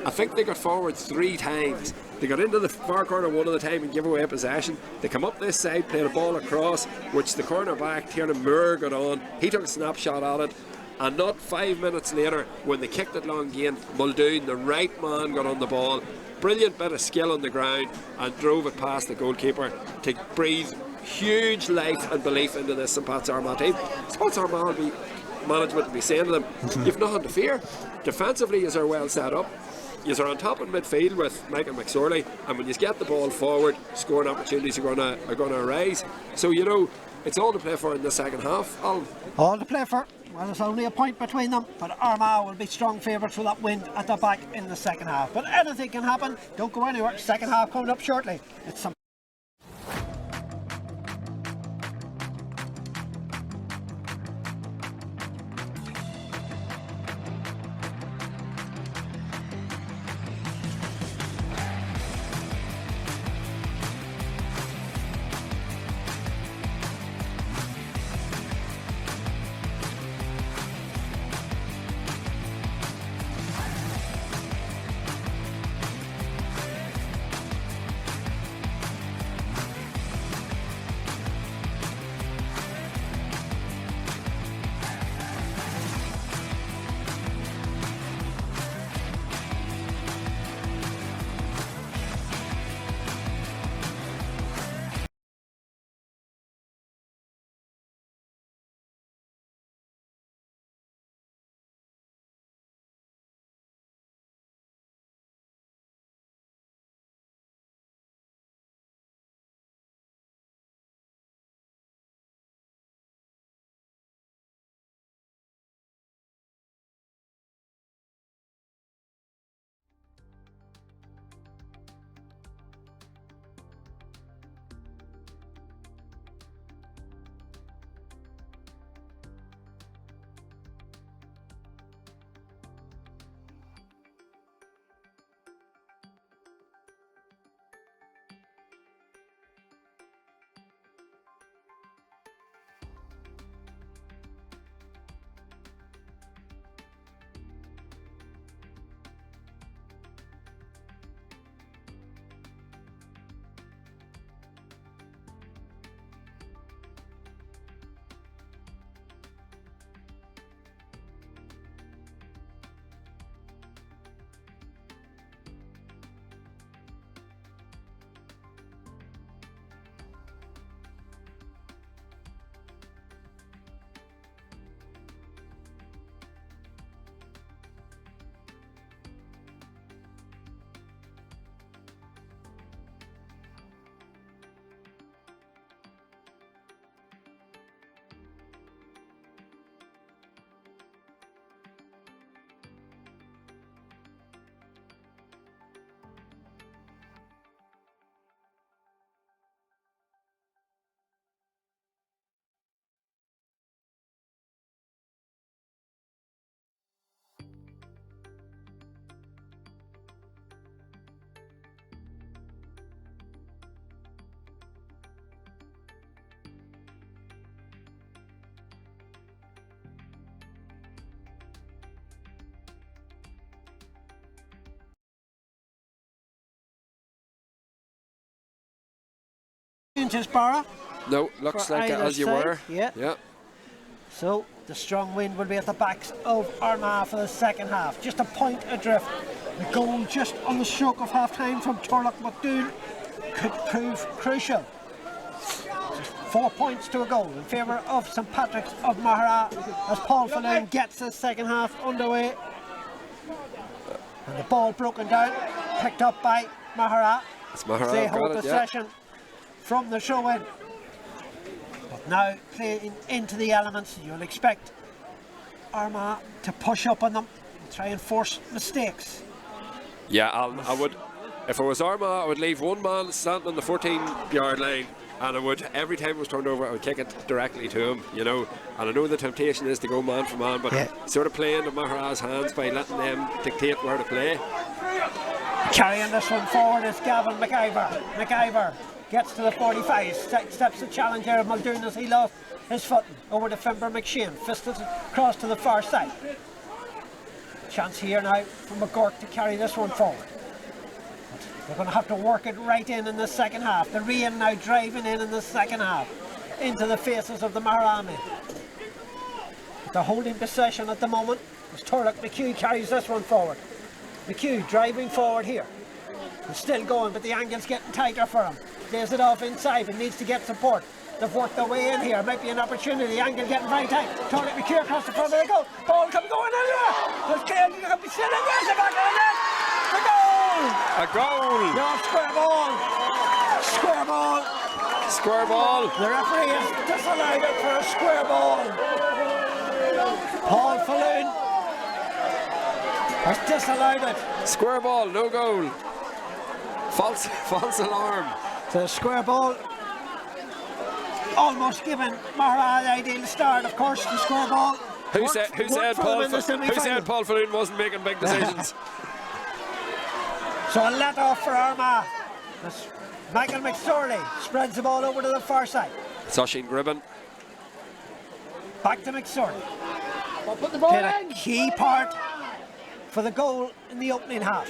I think they got forward 3 times. They got into the far corner one at a time and give away possession. They come up this side, played a ball across, which the cornerback Tiernan Moore got on. He took a snapshot at it, and not 5 minutes later, when they kicked it long again, Muldoon, the right man, got on the ball. Brilliant bit of skill on the ground and drove it past the goalkeeper to breathe huge life and belief into this St Pat's Armagh team. St Pat's Armagh management will be saying to them, you've nothing to fear. Defensively, you are well set up. You are on top in midfield with Michael McSorley, and when you get the ball forward, scoring opportunities are going to arise. So, you know, it's all to play for in the second half. All to play for. Well, there's only a point between them, but Armagh will be strong favourites with that wind at the back in the second half. But anything can happen. Don't go anywhere. Second half coming up shortly. It's some changes, Barra. No, looks For like it either as you side, were. yeah. So the strong wind will be at the backs of Armagh for the second half. Just a point adrift. The goal just on the stroke of half time from Turlough McDougall could prove crucial. Just 4 points to a goal in favour of St Patrick's of Maghera as Paul Falloon gets the second half underway. And the ball broken down, picked up by Maghera. They hold possession from the throw-in. But now playing into the elements, you'll expect Armagh to push up on them and try and force mistakes. Yeah, I would. If I was Armagh, I would leave one man standing on the 14-yard line, and I would, every time it was turned over, I would kick it directly to him, you know. And I know the temptation is to go man for man, but sort of playing in Maghera's hands by letting them dictate where to play. Carrying this one forward is Gavin McIver. McIver gets to the 45, steps the challenger of Muldoon as he lost his footing over to Fimber McShane, fisted across to the far side. Chance here now for McGurk to carry this one forward. They're going to have to work it right in the second half. The rain now driving in the second half into the faces of the Maghera men. They're holding possession at the moment as Turlough McHugh carries this one forward. McHugh driving forward here. He's still going, but the angle's getting tighter for him. Plays it off inside, but needs to get support. They've worked their way in here. Might be an opportunity. The angle getting very tight. Turlough McHugh across the front of the goal. Ball comes going in there. There's Kale. You can be sitting. There's the back of the net. The goal. A goal. No, square ball. Square ball. Square ball. The referee has disallowed it for a square ball. Paul Falloon has disallowed it. Square ball, no goal. False alarm. The square ball almost given Maghera the ideal start. Of course, the square ball. Who said Paul Falloon wasn't making big decisions? So a let off for Armagh. Michael McSorley spreads the ball over to the far side. Oisin Gribben. Back to McSorley. Played a key part for the goal in the opening half.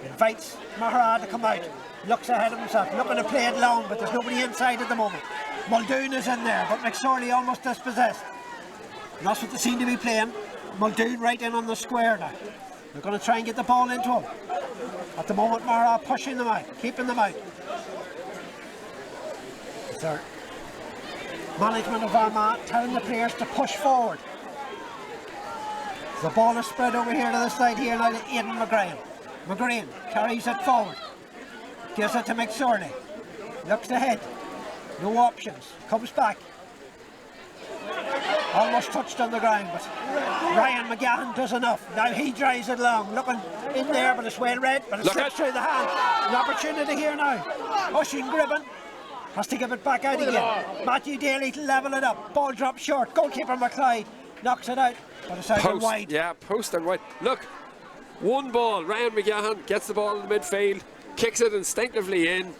Invites Maghera to come out. Looks ahead of himself, looking to play it long, but there's nobody inside at the moment. Muldoon is in there, but McSorley almost dispossessed. And that's what they seem to be playing. Muldoon right in on the square now. They're going to try and get the ball into him. At the moment, Maghera pushing them out, keeping them out. It's their management of Armagh telling the players to push forward. The ball is spread over here to the side here now to Aidan McGrain. McGrain carries it forward. Gives it to McSorley. Looks ahead. No options. Comes back. Almost touched on the ground, but Ryan McGahan does enough. Now he drives it long. Looking in there, but it's well read, but it slips through the hand. An opportunity here now. Oisin Gribben has to give it back out again. Matthew Daly to level it up. Ball drops short. Goalkeeper McClyde knocks it out, but it's out and wide. Yeah, post and wide. Look, one ball. Ryan McGahan gets the ball in the midfield, kicks it instinctively in.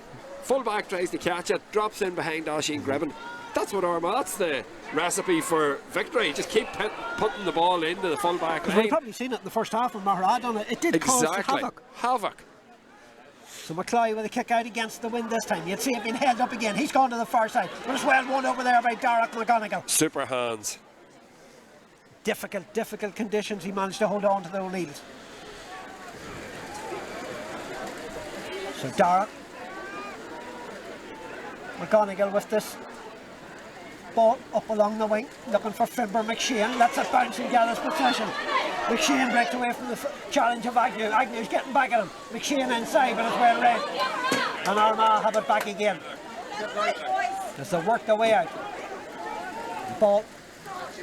Fullback tries to catch it, drops in behind Oisin Gribben. That's what Armagh, that's the recipe for victory. Just keep putting the ball into the fullback line. We've probably seen it in the first half when Maghera done it. It did cause havoc. So McCloy with a kick out against the wind this time. You'd see it being held up again. He's gone to the far side. But it's well won over there by Derek McGonigal. Super hands. Difficult conditions. He managed to hold on to the O'Neills. So Derek McGonigal with this ball up along the wing, looking for Fimber McShane. Lets it bounce and gathers possession. McShane breaks away from the challenge of Agnew. Agnew's getting back at him. McShane inside, but it's well read. And Armagh have it back again. As they work their way out. The ball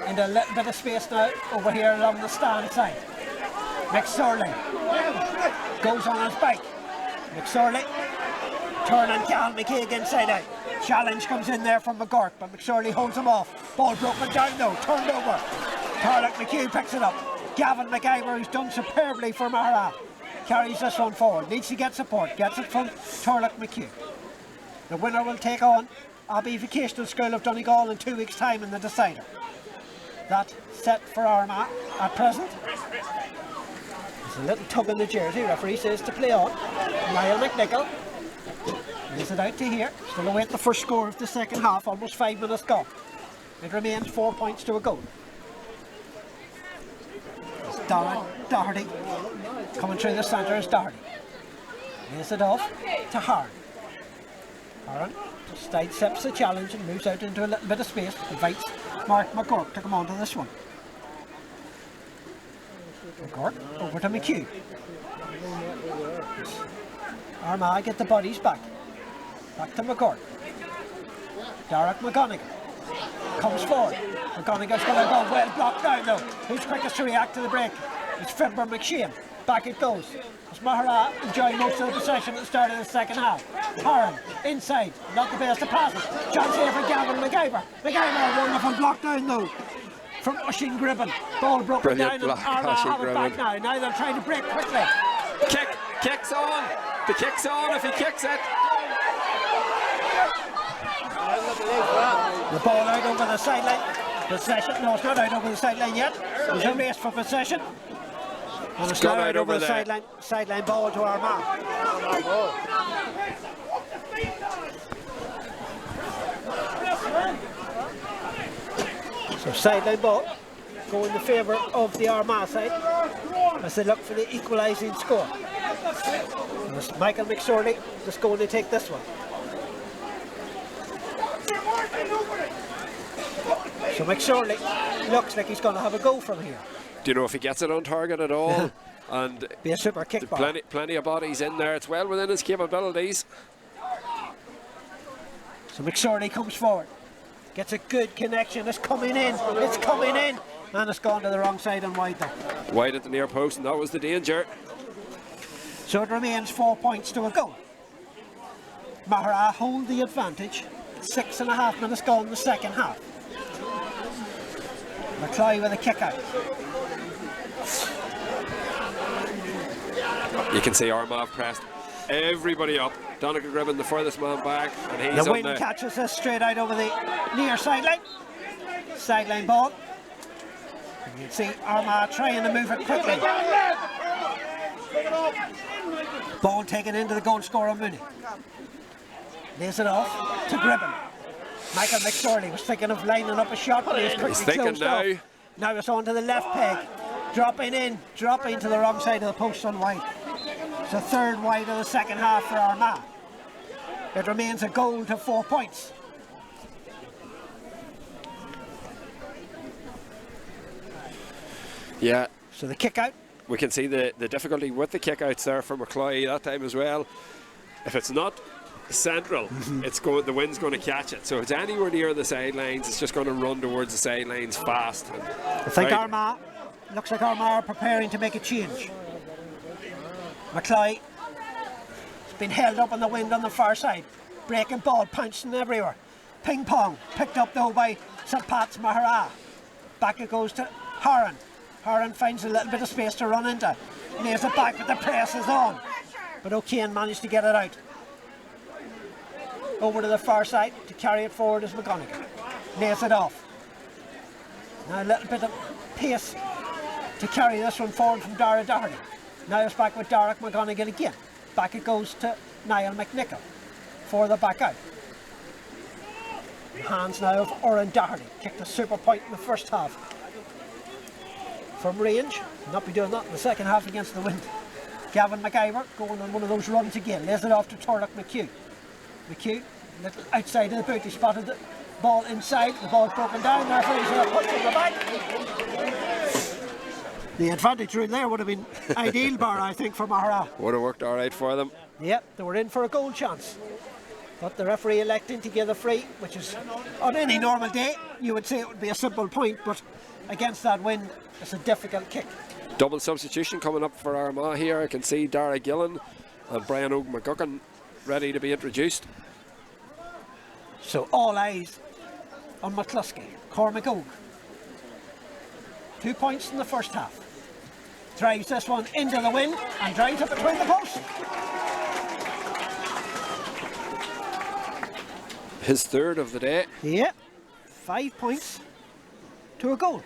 into a little bit of space now over here along the stand side. McSorley goes on his bike. McSorley turning Cal McKeag inside out. Challenge comes in there from McGurk, but McSorley holds him off. Ball broken down though, turned over. Turlough McHugh picks it up. Gavin McIver, who's done superbly for Maghera, carries this one forward. Needs to get support. Gets it from Turlough McHugh. The winner will take on Abbey Vocational School of Donegal in 2 weeks' time in the decider. That set for Armagh at present. There's a little tug in the jersey. Referee says to play on. Niall McNichol. Plays it out to here. Still await the first score of the second half. Almost 5 minutes gone. It remains 4 points to a goal. It's Doherty. Coming through the centre is Doherty. Lays it off to Harren. Harren just sidesteps the challenge and moves out into a little bit of space. Invites Mark McCork to come on to this one. McCork over to McHugh. Armagh get the bodies back. Back to McCork. Derek McGonigal comes forward. McGonigal's going to go well blocked down though. Who's quickest to react to the break? It's Fibber McShane. Back it goes. It's Maghera enjoying most of the possession at the start of the second half. Harren inside, not the best of passes. Chance here for Gavin McIver. McIver, wonderful block down though from Oisin Gribben. Ball broken down and Armagh have it back now. Now they're trying to break quickly. Kicks on. The kick's on if he kicks it. The ball out over the sideline. Possession, no, it's not out over the sideline yet. There's a race for possession. And it's now out over the sideline ball to Armagh. So sideline ball going in favour of the Armagh side as they look for the equalising score. And it's Michael McSorley just going to take this one. So McSorley looks like he's going to have a go from here. Do you know if he gets it on target at all? And be a super kick ball. Plenty of bodies in there. It's well within his capabilities. So McSorley comes forward. Gets a good connection. It's coming in. It's coming in. And it's gone to the wrong side and wide though. Wide at the near post, and that was the danger. So it remains 4 points to a goal. Maghera hold the advantage. 6.5 minutes gone in the second half. McCloy with a kick out. You can see Armagh pressed everybody up. Donnacha Gribben, the furthest man back, and he's the on wind catches this straight out over the near sideline. Sideline ball. And you can see Armagh trying to move it quickly. Ball taken into the goal scorer Mooney. Lays it off to Gribben. Michael McSorley was thinking of lining up a shot, but he's quickly closed off. Now it's on to the left peg. Dropping to the wrong side of the post on wide. It's a third wide of the second half for Armagh. It remains a goal to 4 points. Yeah. So the kick out. We can see the difficulty with the kick outs there for McCloy that time as well. If it's not central, the wind's going to catch it. So if it's anywhere near the sidelines, it's just going to run towards the sidelines fast. I think Armagh, looks like Armagh are preparing to make a change. McCloy has been held up in the wind on the far side. Breaking ball, pouncing everywhere. Ping pong, picked up though by St Pat's Maghera. Back it goes to Harren. Harren finds a little bit of space to run into. Nails it back, but the press is on. But O'Kane managed to get it out. Over to the far side to carry it forward is McGonigal. Nails it off. Now a little bit of pace to carry this one forward from Dara Doherty. Now it's back with Derek McGonigal again. Back it goes to Niall McNichol for the back out. Hands now of Oran Doherty. Kicked a super point in the first half. From range, not be doing that in the second half against the wind. Gavin McIver going on one of those runs again. Lays it off to Turlock McHugh. McHugh, little outside of the boot, he spotted the ball inside. The ball's broken down, therefore he's going to put it in the back. The advantage rule there would have been ideal, bar, I think, for Maghera. Would have worked all right for them. Yep, they were in for a goal chance. But the referee electing to give a free, which is on any normal day, you would say it would be a simple point, but against that wind, it's a difficult kick. Double substitution coming up for Armagh here. I can see Dara Gillen and Brian McGuckin ready to be introduced. So all eyes on McCluskey. Cormac Oak. 2 points in the first half. Drives this one into the wind and drives it between the posts. His third of the day. Yeah, 5 points to a goal.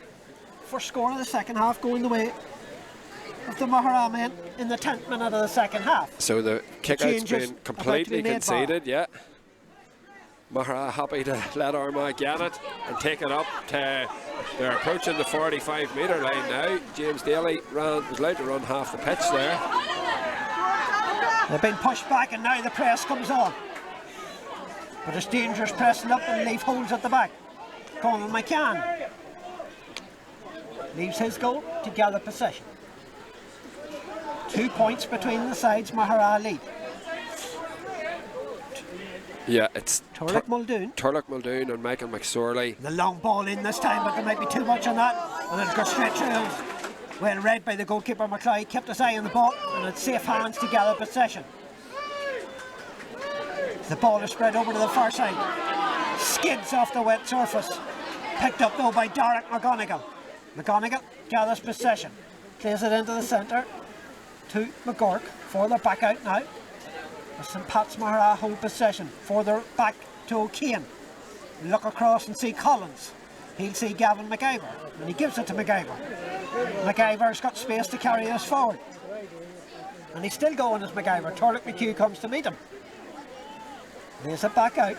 First score of the second half going the way of the Maghera men in the 10th minute of the second half. So the kick-out's been completely made, conceded, yeah. Maghera happy to let Armagh get it and take it up to, they're approaching the 45-metre line now. James Daly was allowed to run half the pitch there. They've been pushed back and now the press comes on. But it's dangerous pressing up and leave holes at the back. Conal McCann leaves his goal to gather possession. 2 points between the sides, Maghera lead. Yeah, it's Turlough Muldoon and Michael McSorley. The long ball in this time, but there might be too much on that. And it's got straight through. Well read by the goalkeeper McCloy, kept his eye on the ball and it's safe hands to gather possession. The ball is spread over to the far side. Skids off the wet surface. Picked up though by Derek McGonigal. McGonigal gathers possession. Plays it into the centre to McGurk. Further back out now. St Pat's Maghera hold possession. Further back to O'Kane. Look across and see Collins. He'll see Gavin McIver and he gives it to McIver. McIver's got space to carry us forward. And he's still going as McIver. Turlough McHugh comes to meet him. Lays it back out.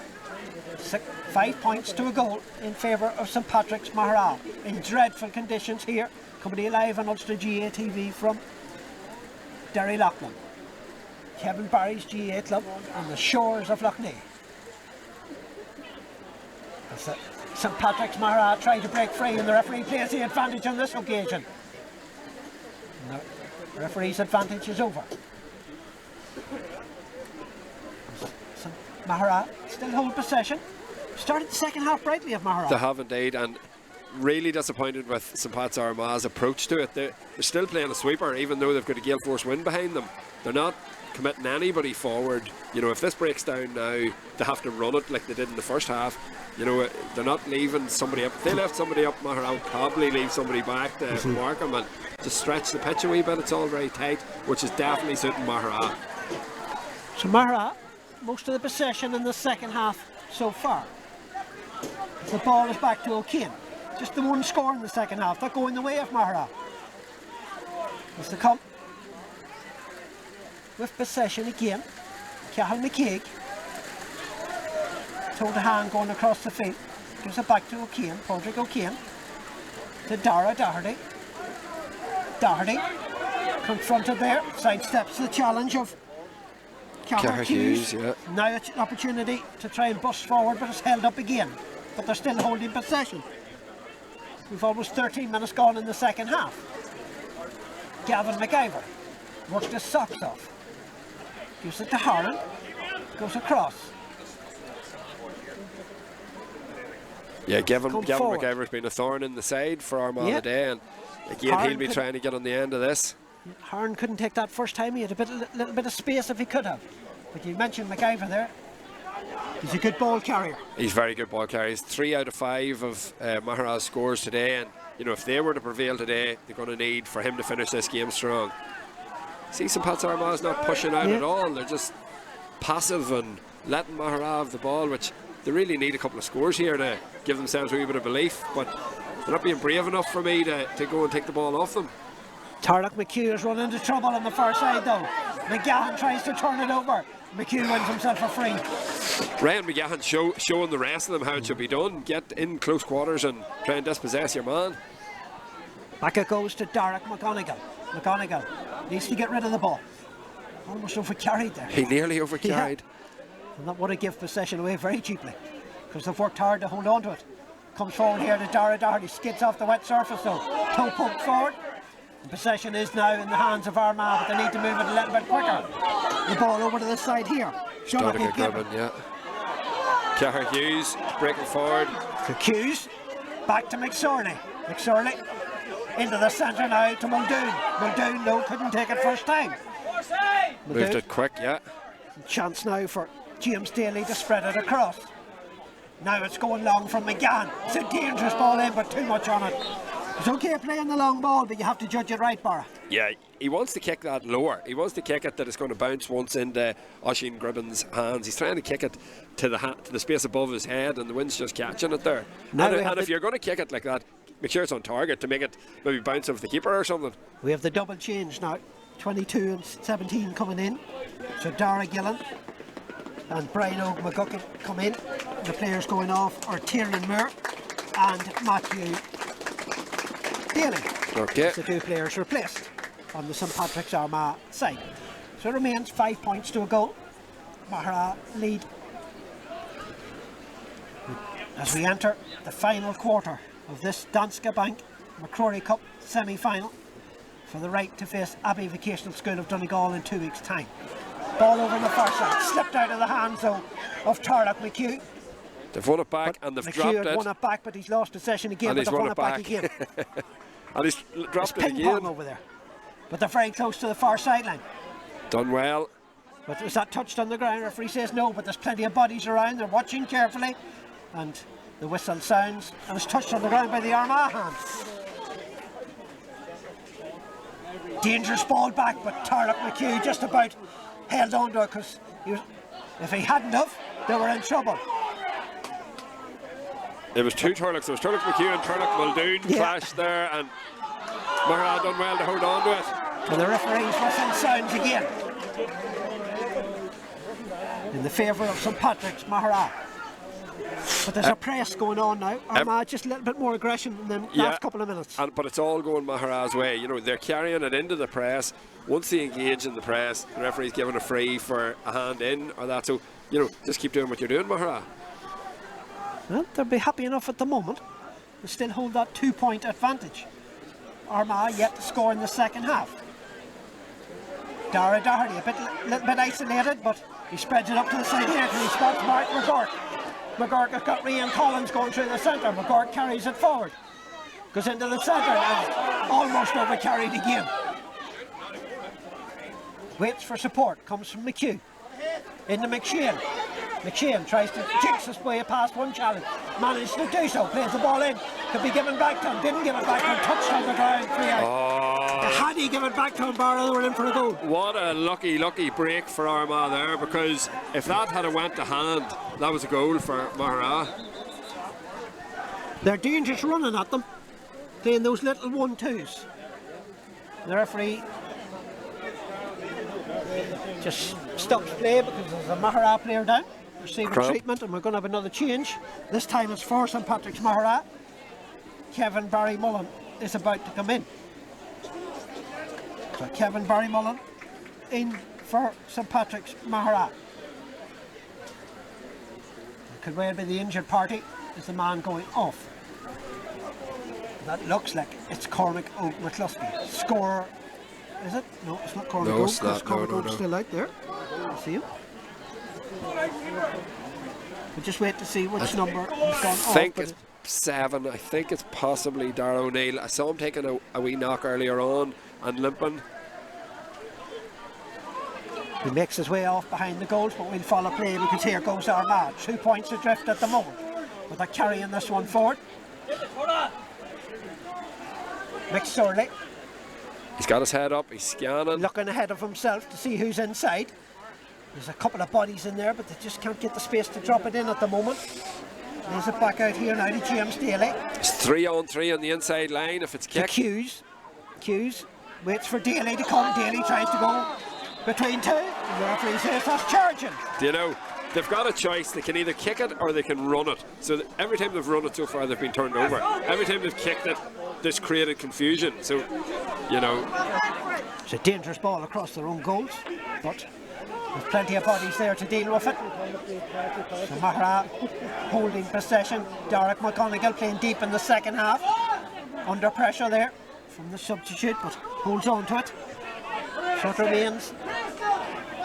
5 points to a goal in favour of St Patrick's Maghera. In dreadful conditions here. Coming to you live on Ulster GAA TV from Derrylaughan. Kevin Barry's GAA club on the shores of Lough Neagh. St Patrick's Maghera try to break free and the referee plays the advantage on this occasion. No, the referee's advantage is over. St Maghera still hold possession. Started the second half brightly of Maghera. They have indeed, and really disappointed with St Pat's Armagh's approach to it. They're still playing a sweeper, even though they've got a gale force wind behind them. They're not committing anybody forward. You know, if this breaks down now, they have to run it like they did in the first half. You know, they're not leaving somebody up. If they left somebody up, Maghera would probably leave somebody back to mark them and just stretch the pitch a wee bit. It's all very tight, which is definitely suiting Maghera. So Maghera, most of the possession in the second half so far. The ball is back to O'Kane. Just the one score in the second half. Not going the way of Maghera. As they come with possession again. Cathal McCaig. Toe to hand going across the field. Gives it back to O'Kane. Padraig O'Kane. To Dara Doherty. Doherty. Confronted there. Sidesteps the challenge of Cathal Hughes. Yeah. Now it's an opportunity to try and bust forward, but it's held up again. But they're still holding possession. We've almost 13 minutes gone in the second half. Gavin McIver works his socks off. Gives it to Harlan. Goes across. Yeah, Gavin McIver's been a thorn in the side for Armagh today, and again he'll be trying to get on the end of this. Harlan couldn't take that first time. He had a little bit of space if he could have. But you mentioned McIver there. He's a good ball carrier. He's very good ball carrier. He's 3 out of 5 of Maghera's scores today, and you know, if they were to prevail today, they're going to need for him to finish this game strong. See, St Pat's Armagh's not pushing out at all. They're just passive and letting Maghera have the ball, which they really need a couple of scores here to give themselves a wee bit of belief, but they're not being brave enough for me to go and take the ball off them. Turlough McHugh is running into trouble on the far side though. McGahan tries to turn it over. McHugh wins himself a free. Ryan McGahan showing the rest of them how it should be done. Get in close quarters and try and dispossess your man. Back it goes to Derek McGonigal. McGonigal needs to get rid of the ball. Almost overcarried there. He nearly overcarried. Yeah. And that would have given possession away very cheaply because they've worked hard to hold on to it. Comes forward here to Dara Doherty. Skids off the wet surface though. Toe poked forward. The possession is now in the hands of Armagh, but they need to move it a little bit quicker. The ball over to this side here. Jonathan Gibbon, yeah. Cathal Hughes breaking forward. To Hughes, back to McSorley. McSorley into the centre now to Muldoon. Muldoon, no, couldn't take it first time. Moved it quick, yeah. Chance now for James Daly to spread it across. Now it's going long from McGann. It's a dangerous ball in, but too much on it. It's okay playing the long ball, but you have to judge it right, Barra. Yeah, he wants to kick that lower. He wants to kick it that it's going to bounce once into Oisin Gribben's hands. He's trying to kick it to the space above his head, and the wind's just catching it there. And if you're going to kick it like that, make sure it's on target to make it maybe bounce off the keeper or something. We have the double change now. 22 and 17 coming in. So Dara Gillen and Brian McGuckin come in. The players going off are Tiernan Moore and Matthew Daly. Okay. The two players replaced on the St Patrick's Armagh side. So it remains 5 points to a goal. Maghera lead as we enter the final quarter of this Danske Bank MacRory Cup semi-final for the right to face Abbey Vocational School of Donegal in 2 weeks' time. Ball over on the far side, slipped out of the hands of Tarlac McHugh. They've won it back and they've dropped it. McHugh had won it back, but he's lost possession again, but they've won it back again. And he's dropped it again. Ping-pong over there. But they're very close to the far sideline. Done well. But was that touched on the ground? Referee says no, but there's plenty of bodies around. They're watching carefully. And the whistle sounds and it's touched on the ground by the Armagh hand. Dangerous ball back, but Tarlac McHugh just about held on to it because if he hadn't have, they were in trouble. It was two Tarlacs. There was Tarlac McHugh and Tarlac Muldoon clashed there, and Maghera done well to hold on to it. And the referee's whistle sounds again in the favour of St Patrick's Maghera. But there's a press going on now. Armagh just a little bit more aggression in the last couple of minutes. But it's all going Maghera's way. You know, they're carrying it into the press. Once they engage in the press, the referee's giving a free for a hand in or that. So, you know, just keep doing what you're doing, Maghera. Well, they'll be happy enough at the moment. They still hold that 2-point advantage. Armagh yet to score in the second half. Dara Doherty a little bit isolated, but he spreads it up to the side here and he spots Mark McGurk. McGurk has got Rian Collins going through the centre. McGurk carries it forward. Goes into the centre and almost over carried again. Waits for support. Comes from McHugh. Into McShane. McShane tries to jinx his way past one challenge. Managed to do so. Plays the ball in. Could be given back to him. Didn't give it back to him. Touched on the ground. 3 out. Had he given it back to him, Barrow, they were in for a goal. What a lucky break for Armagh there, because if that had went to hand, that was a goal for Maghera. They're dangerous running at them, playing those little 1-2s. The referee just stops play because there's a Maghera player down, receiving treatment, and we're going to have another change. This time it's for St Patrick's Maghera. Kevin Barry Mullen is about to come in. So Kevin Barry Mullen in for St Patrick's Maghera. Could well be the injured party is the man going off. That looks like it's Cormac McCluskey. Scorer, is it? No, it's not Cormac Oak, because Cormac Oak's still out there. I see him. We'll just wait to see which number has gone off. I think it's 7. I think it's possibly Darragh O'Neill. I saw him taking a wee knock earlier on and limping. He makes his way off behind the goals, but we'll follow play because here goes Armagh. 2 points adrift at the moment, but they're carrying this one forward. Mick Surley. He's got his head up, he's scanning. Looking ahead of himself to see who's inside. There's a couple of bodies in there, but they just can't get the space to drop it in at the moment. There's it back out here now to James Daly. It's 3-on-3 on the inside line if it's kicked. Hughes waits for Daly to come. Daly tries to go between two. The referee says that's charging. Do you know, they've got a choice. They can either kick it or they can run it. So every time they've run it so far, they've been turned over. Every time they've kicked it, this created confusion. So, you know, it's a dangerous ball across their own goals, but there's plenty of bodies there to deal with it. So Maghera holding possession. Derek McGonigal playing deep in the second half. Under pressure there from the substitute, but holds on to it. So it remains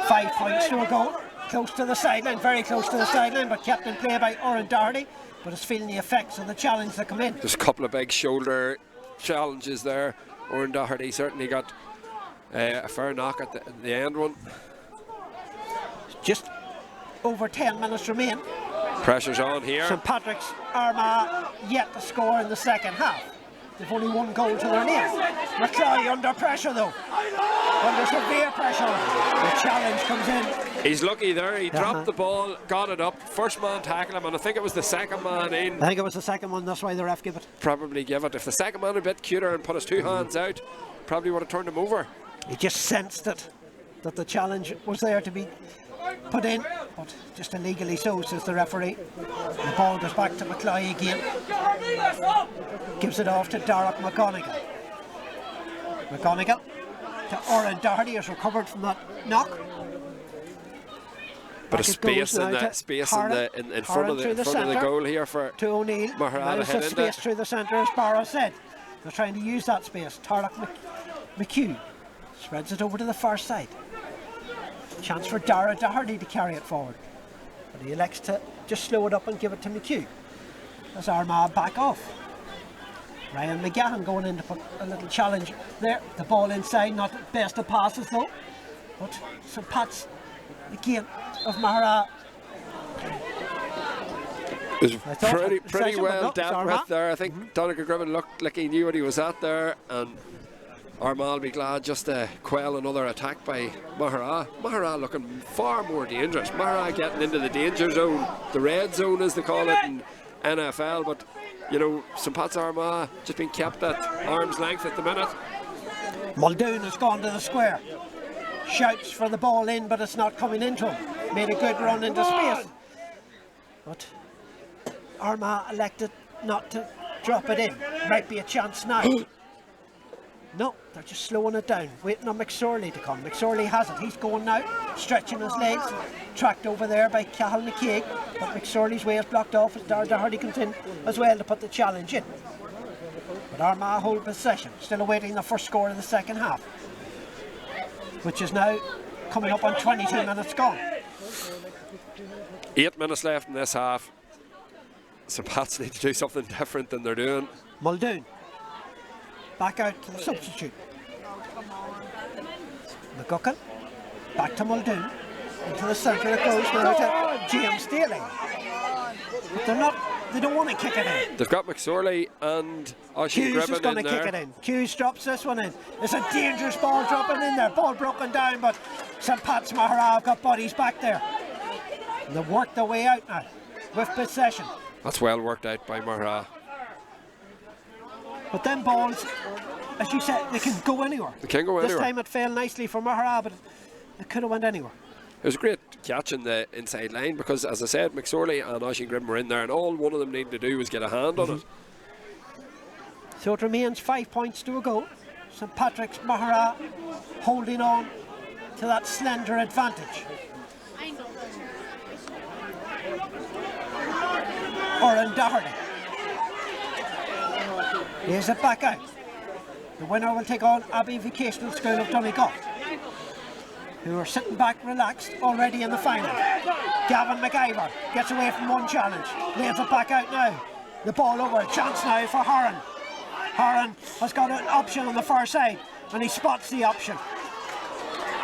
5 points to a goal. Close to the sideline, very close to the sideline, but kept in play by Oren Doherty, but is feeling the effects of the challenge that come in. There's a couple of big shoulder challenges there. Oren Doherty certainly got a fair knock at the end one. Just over 10 minutes remain. Pressure's on here. St Patrick's Armagh yet to score in the second half. They've only 1 goal to their name. McCloy under pressure though. Under severe pressure. The challenge comes in He's lucky there. He dropped the ball, got it up. First man tackle him, and I think it was the second man in. I think it was the second one. That's why the ref gave it. Probably give it. If the second man had a bit cuter and put his two hands out, probably would have turned him over. He just sensed it, that the challenge was there to be put in, but just illegally so, says the referee. The ball goes back to McCloy again. Gives it off to Derrylaughan McGonigal. McGonigal to Oran Doherty, has recovered from that knock. But a space in the front of the goal here for to O'Neill. Maghera to head space through the centre, as Barrow said. They're trying to use that space. Derrylaughan McHugh spreads it over to the far side. Chance for Dara Doherty to carry it forward, but he elects to just slow it up and give it to McHugh as Armagh back off. Ryan McGahan going in to put a little challenge there. The ball inside, not the best of passes though, but St Pat's again of Maghera. It was pretty well dealt with there. I think Donnacha Griffin looked like he knew what he was at there, and Armagh will be glad just to quell another attack by Maghera. Maghera looking far more dangerous. Maghera getting into the danger zone, the red zone as they call it in NFL, but you know, St Pat's Armagh just being kept at arm's length at the minute. Muldoon has gone to the square. Shouts for the ball in, but it's not coming into him. Made a good run into space, but Armagh elected not to drop it in. Might be a chance now. No, they're just slowing it down, waiting on McSorley to come. McSorley has it, he's going now, stretching his legs, tracked over there by Cathal McCaig, but McSorley's way is blocked off as Dara Doherty comes in as well to put the challenge in. But Armagh hold possession, still awaiting the first score of the second half, which is now coming up on 22 minutes gone. 8 minutes left in this half. St Pat's need to do something different than they're doing. Muldoon back out to the substitute. McGuckin back to Muldoon. Into the centre it goes now to James Daly. But they don't want to kick it in. They've got McSorley and Oisin Hughes is going to kick it in. Hughes drops this one in. It's a dangerous ball dropping in there. Ball broken down, but St Pat's Maghera have got bodies back there. And they've worked their way out now with possession. That's well worked out by Maghera. But them balls, as you said, they can go anywhere. They can go anywhere. This time it fell nicely for Maghera, but it could have went anywhere. It was a great catch in the inside line because, as I said, McSorley and Oisin Grimm were in there, and all one of them needed to do was get a hand on it. So it remains 5 points to a go. St Patrick's Maghera holding on to that slender advantage. Oran Doherty. Here's it back out. The winner will take on Abbey Vocational School of Donegal, who are sitting back relaxed already in the final. Gavin McIver gets away from one challenge, lays it back out now. The ball over, chance now for Horan. Horan has got an option on the far side and he spots the option.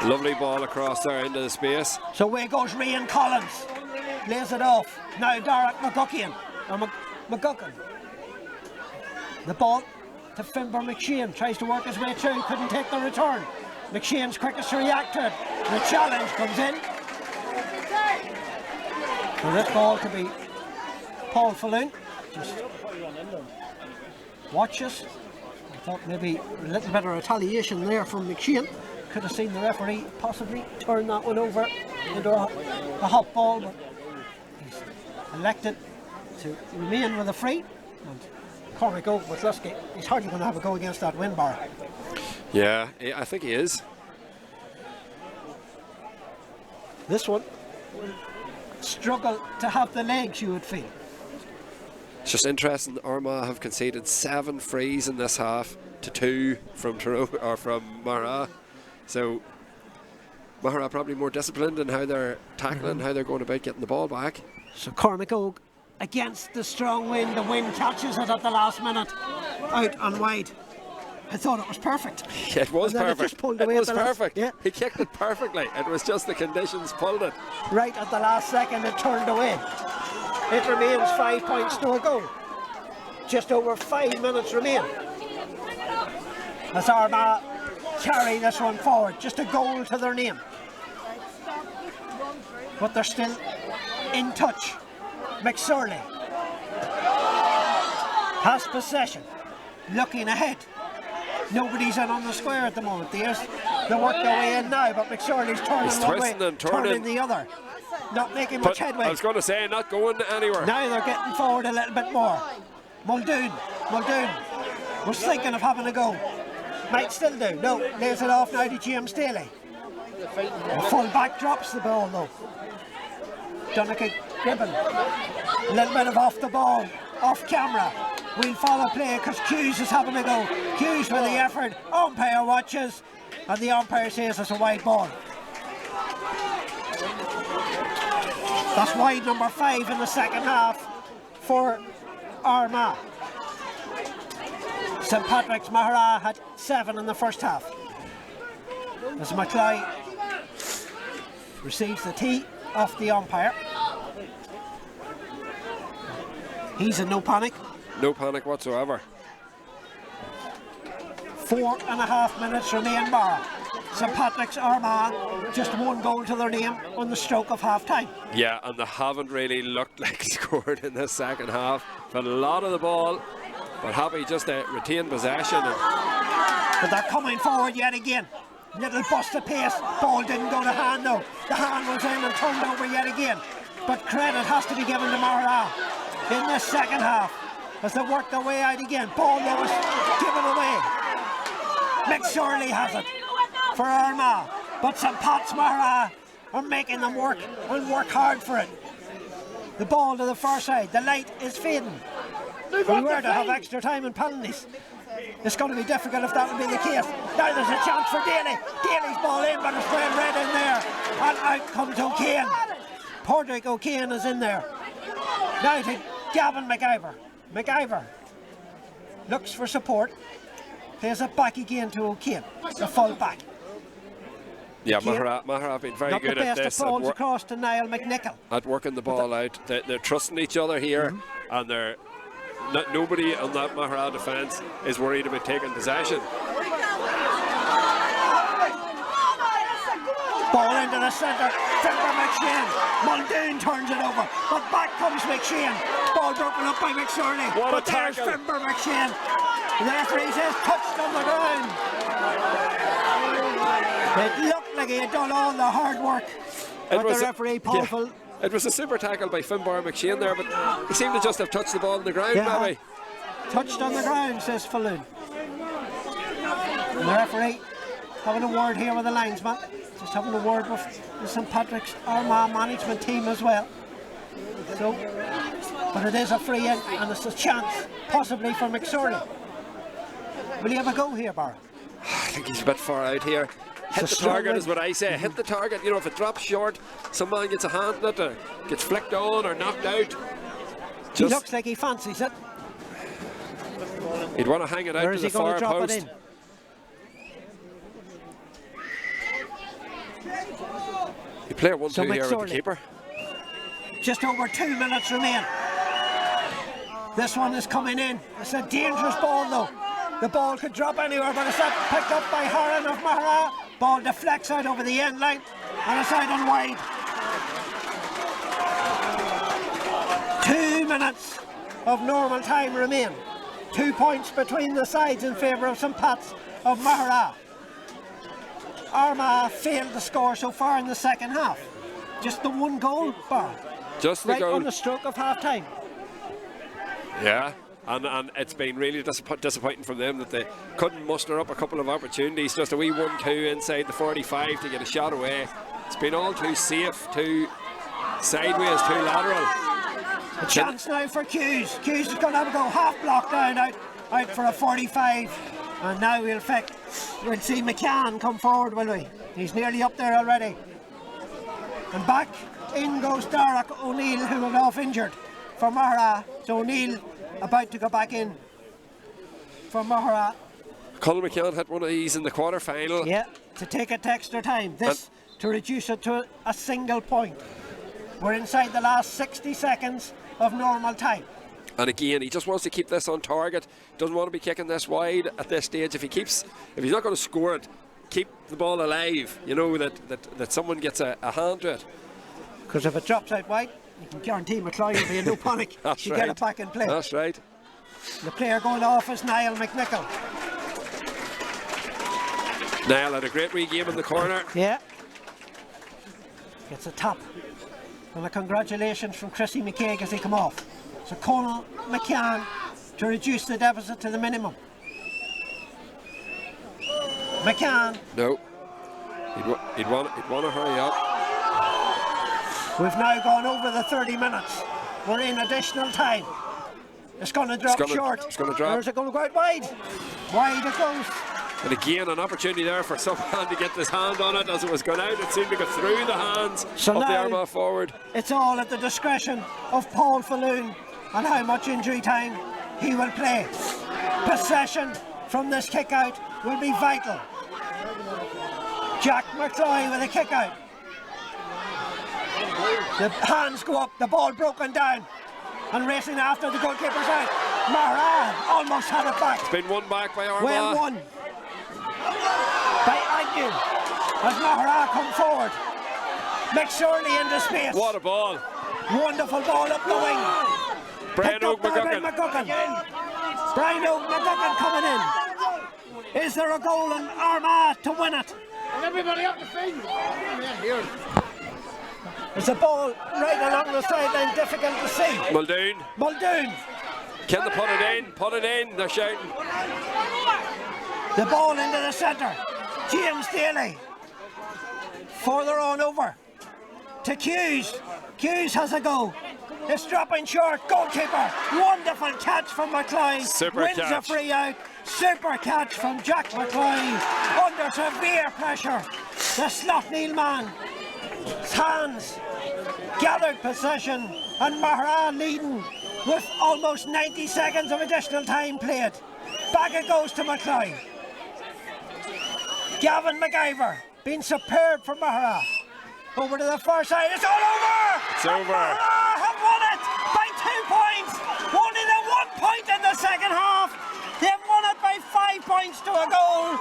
Lovely ball across there into the space. So away goes Rian Collins, lays it off. Now Derrylaughan McGuckin. The ball to Finbar McShane, tries to work his way through, couldn't take the return. McShane's quickest to react to it. The challenge comes in. So this ball could be Paul Falloon. Just watch us. I thought maybe a little bit of retaliation there from McShane. Could have seen the referee possibly turn that one over into a hot ball, but he's elected to remain with a free. And Cormac Oak with Lusky, he's hardly going to have a go against that win bar. Yeah, I think he is. This one struggle to have the legs, you would feel. It's just interesting. Armagh have conceded 7 frees in this half to 2 from Maghera. So Maghera probably more disciplined in how they're tackling, how they're going about getting the ball back. So Cormac Oak against the strong wind. The wind catches it at the last minute, out and wide. I thought it was perfect. It was perfect. It just pulled away. It was perfect. Yeah. He kicked it perfectly. It was just the conditions pulled it. Right at the last second, it turned away. It remains 5 points to a goal. Just over 5 minutes remain. As Armagh carry this one forward, just a goal to their name. but they're still in touch. MacRory has possession, looking ahead. Nobody's in on the square at the moment. They work their way in now, but MacRory's turning one way, turning the other. Not making much headway. I was going to say, not going anywhere. Now they're getting forward a little bit more. Muldoon was thinking of having a go. Might still do. No, lays it off now to James Daly. The full back drops the ball though. Danske Gribben. A little bit of off the ball, off camera. We'll follow play because Hughes is having a go. Hughes with the effort. Umpire watches, and the umpire says it's a wide ball. That's wide number 5 in the second half for Armagh. St Patrick's Maghera had 7 in the first half. As MacRory receives the tee off the umpire. He's in no panic. No panic whatsoever. 4.5 minutes remain bar. St Patrick's Armagh just 1 goal to their name on the stroke of half time. Yeah, and they haven't really looked like scored in the second half. But a lot of the ball, but happy just to retain possession. But they're coming forward yet again. Little bust of pace. Ball didn't go to hand though. The hand was in and turned over yet again. But credit has to be given to Maghera in this second half as they work their way out again. Ball that was given away. MacRory has it for Armagh, but St Pat's Maghera are making them work and work hard for it. The ball to the far side. The light is fading. We were to have extra time and penalties. It's going to be difficult if that would be the case. Now there's a chance for Daly. Daly's ball in, but it's well read in there. And out comes O'Kane. Padraig O'Kane is in there. Now to Gavin McIver. McIver looks for support. Plays it back again to O'Kane, the full back. Yeah, Maghera have been very good at this. Not the best across to Niall McNichol. At working the ball out. They're trusting each other here, and they're nobody on that Maghera defence is worried about taking possession. Ball into the centre, Fimber McShane. Muldoon turns it over, but back comes McShane. Ball broken up by MacRory. But there's Fimber McShane. The referee says touched on the ground. It looked like he had done all the hard work. But the referee, Paul. Yeah, it was a super tackle by Fimber McShane there, but he seemed to just have touched the ball on the ground, maybe. Touched on the ground, says Falloon. And the referee having a word here with the linesman. Just having a word with the St Patrick's Armagh management team as well. So, but it is a free in and it's a chance possibly for MacRory. Will he have a go here, Barra? I think he's a bit far out here. Hit the target is what I say. Hit the target. You know, if it drops short, some man gets a hand in it, or gets flicked on or knocked out. He looks like he fancies it. He'd want to hang it out to the far post. You play a 1-2 here with the keeper. Just over 2 minutes remain. This one is coming in. It's a dangerous ball though. The ball could drop anywhere, but it's picked up by Haran of Maghera. Ball deflects out over the end line and it's out and wide. 2 minutes of normal time remain. 2 points between the sides in favour of St Pat's of Maghera. Armagh failed to score so far in the second half. Just the 1 goal, Bar. Just the right goal. On the stroke of half time. Yeah, and it's been really disappointing from them that they couldn't muster up a couple of opportunities. Just a wee 1-2 inside the 45 to get a shot away. It's been all too safe, too sideways, too lateral. A chance now for Hughes. Hughes is going to have a go half block down, out for a 45. And now we'll see McCann come forward, will we? He's nearly up there already. And back in goes Derek O'Neill, who went off injured for Maghera. So O'Neill about to go back in for Maghera. Colin McCann had one of these in the quarter final. Yeah, to take it to extra time. This to reduce it to a single point. We're inside the last 60 seconds of normal time. And again, he just wants to keep this on target. Doesn't want to be kicking this wide at this stage. If he's not going to score it, keep the ball alive. You know that someone gets a hand to it. Because if it drops out wide, you can guarantee McCloy will be in no panic. That's You right. get it back in play. That's right. The player going off is Niall McNichol. Niall had a great wee game in the corner. Yeah. Gets a tap. And a congratulations from Chrissy McCaig as he come off. So Conal McCann to reduce the deficit to the minimum. McCann. No. He'd want to hurry up. We've now gone over the 30 minutes. We're in additional time. It's going to drop short. It's going to drop. Or is it going to go out wide? Wide it goes. And again, an opportunity there for someone to get his hand on it as it was going out. It seemed to go through the hands of the Armagh forward. It's all at the discretion of Paul Falloon and how much injury time he will play. Possession from this kick out will be vital. Jack McCloy with a kick out. The hands go up, the ball broken down and racing after the goalkeeper's out. Maghera almost had it back. It's been won back by Armagh. Well won by Agnew as Maghera come forward. McSorley into space. What a ball. Wonderful ball up the wing. Brian Oak McGuckin. Brian Oak McGuckin coming in. Is there a goal in Armagh to win it? Everybody up the field. Here. There's a ball right along the sideline, difficult to see. Muldoon. Can they put it in? Put it in. They're shouting. The ball into the centre. James Daly. Further on over to Hughes. Hughes has a go. It's dropping short. Goalkeeper. Wonderful catch from McCloy. Super Wins catch. a free out. Super catch from Jack McCloy. Under severe pressure. The Slough-Neil man. His hands. Gathered possession. And Maghera leading with almost 90 seconds of additional time played. Back it goes to McCloy. Gavin McIver. Been superb for Maghera. Over to the far side. It's all over! It's over. Maghera have won it by 2 points. Only the 1 point in the second half. They've won it by 5 points to a goal.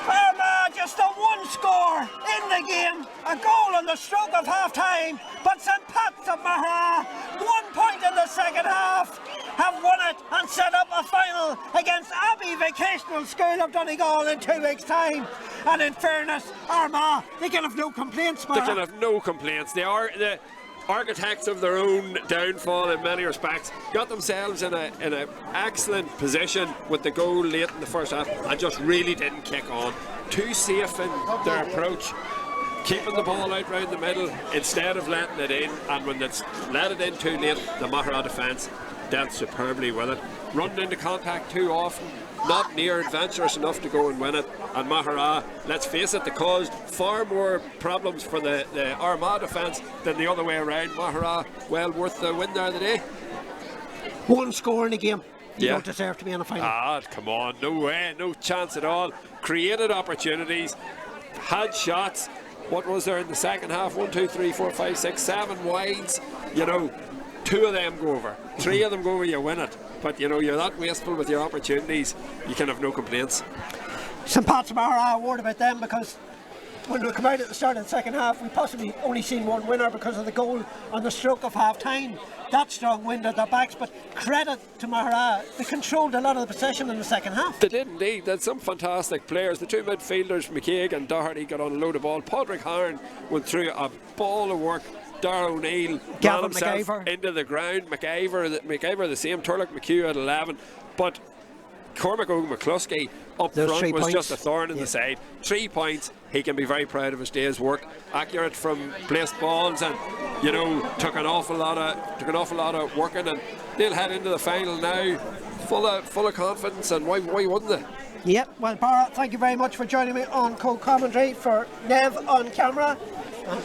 Armagh just a one score in the game. A goal on the stroke of half time. But St Pat's of Maghera, 1 point in the second half, have won it and set up a final against Abbey Vocational School of Donegal in 2 weeks' time. And in fairness, Armagh, they can have no complaints, They can have no complaints. They are the architects of their own downfall in many respects. Got themselves in an excellent position with the goal late in the first half and just really didn't kick on. Too safe in their approach, keeping the ball out round the middle instead of letting it in, and when it's let it in too late, the Maghera defence dealt superbly with it. Running into contact too often, not near adventurous enough to go and win it, and Maghera, let's face it, they caused far more problems for the Armagh defence than the other way around. Maghera, well worth the win there today. one score in the game. You Yeah. don't deserve to be in a final. Ah, come on, no way, no chance at all. Created opportunities, had shots. What was there in the second half? 1, 2, 3, 4, 5, 6, 7 wides. You know, 2 of them go over, 3 of them go over, you win it. But you know, you're that wasteful with your opportunities, you can have no complaints. St Pat's of Maghera, a word about them, because when we come out at the start of the second half, we possibly only seen one winner because of the goal on the stroke of half time. That strong wind at their backs, but credit to Maghera, they controlled a lot of the possession in the second half. They did indeed. They had some fantastic players. The 2 midfielders, McCaig and Doherty, got on a load of ball. Podrick Harn went through a ball of work. Darragh O'Neill ran himself McIver into the ground. McIver the same. Turlock McHugh at 11. But Cormac McCluskey up Those 3 front was points. just a thorn in the side. 3 points. He can be very proud of his day's work. Accurate from placed balls, and you know, took an awful lot of working, and they'll head into the final now full of confidence, and why wouldn't they? Yep, well, Barra, thank you very much for joining me on co-commentary for Nev on camera. And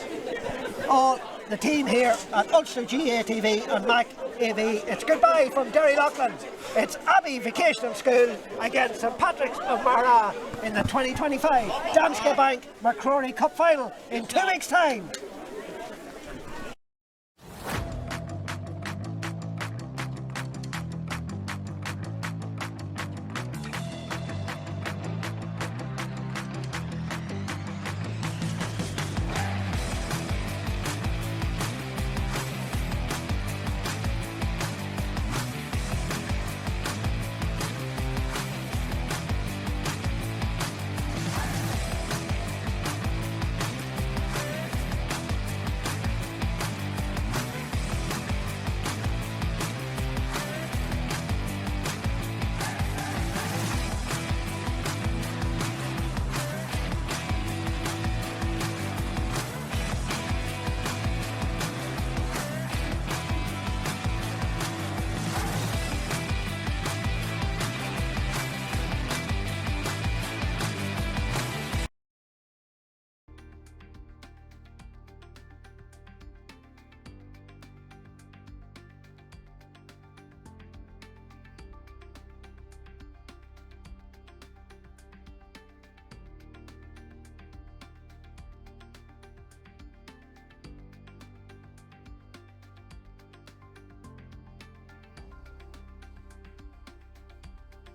all the team here at Ulster GAA TV and Mac AV. It's goodbye from Derrylaughan. It's Abbey Vocational School against St Patrick's of Maghera in the 2025 Danske Bank MacRory Cup final in 2 weeks' time.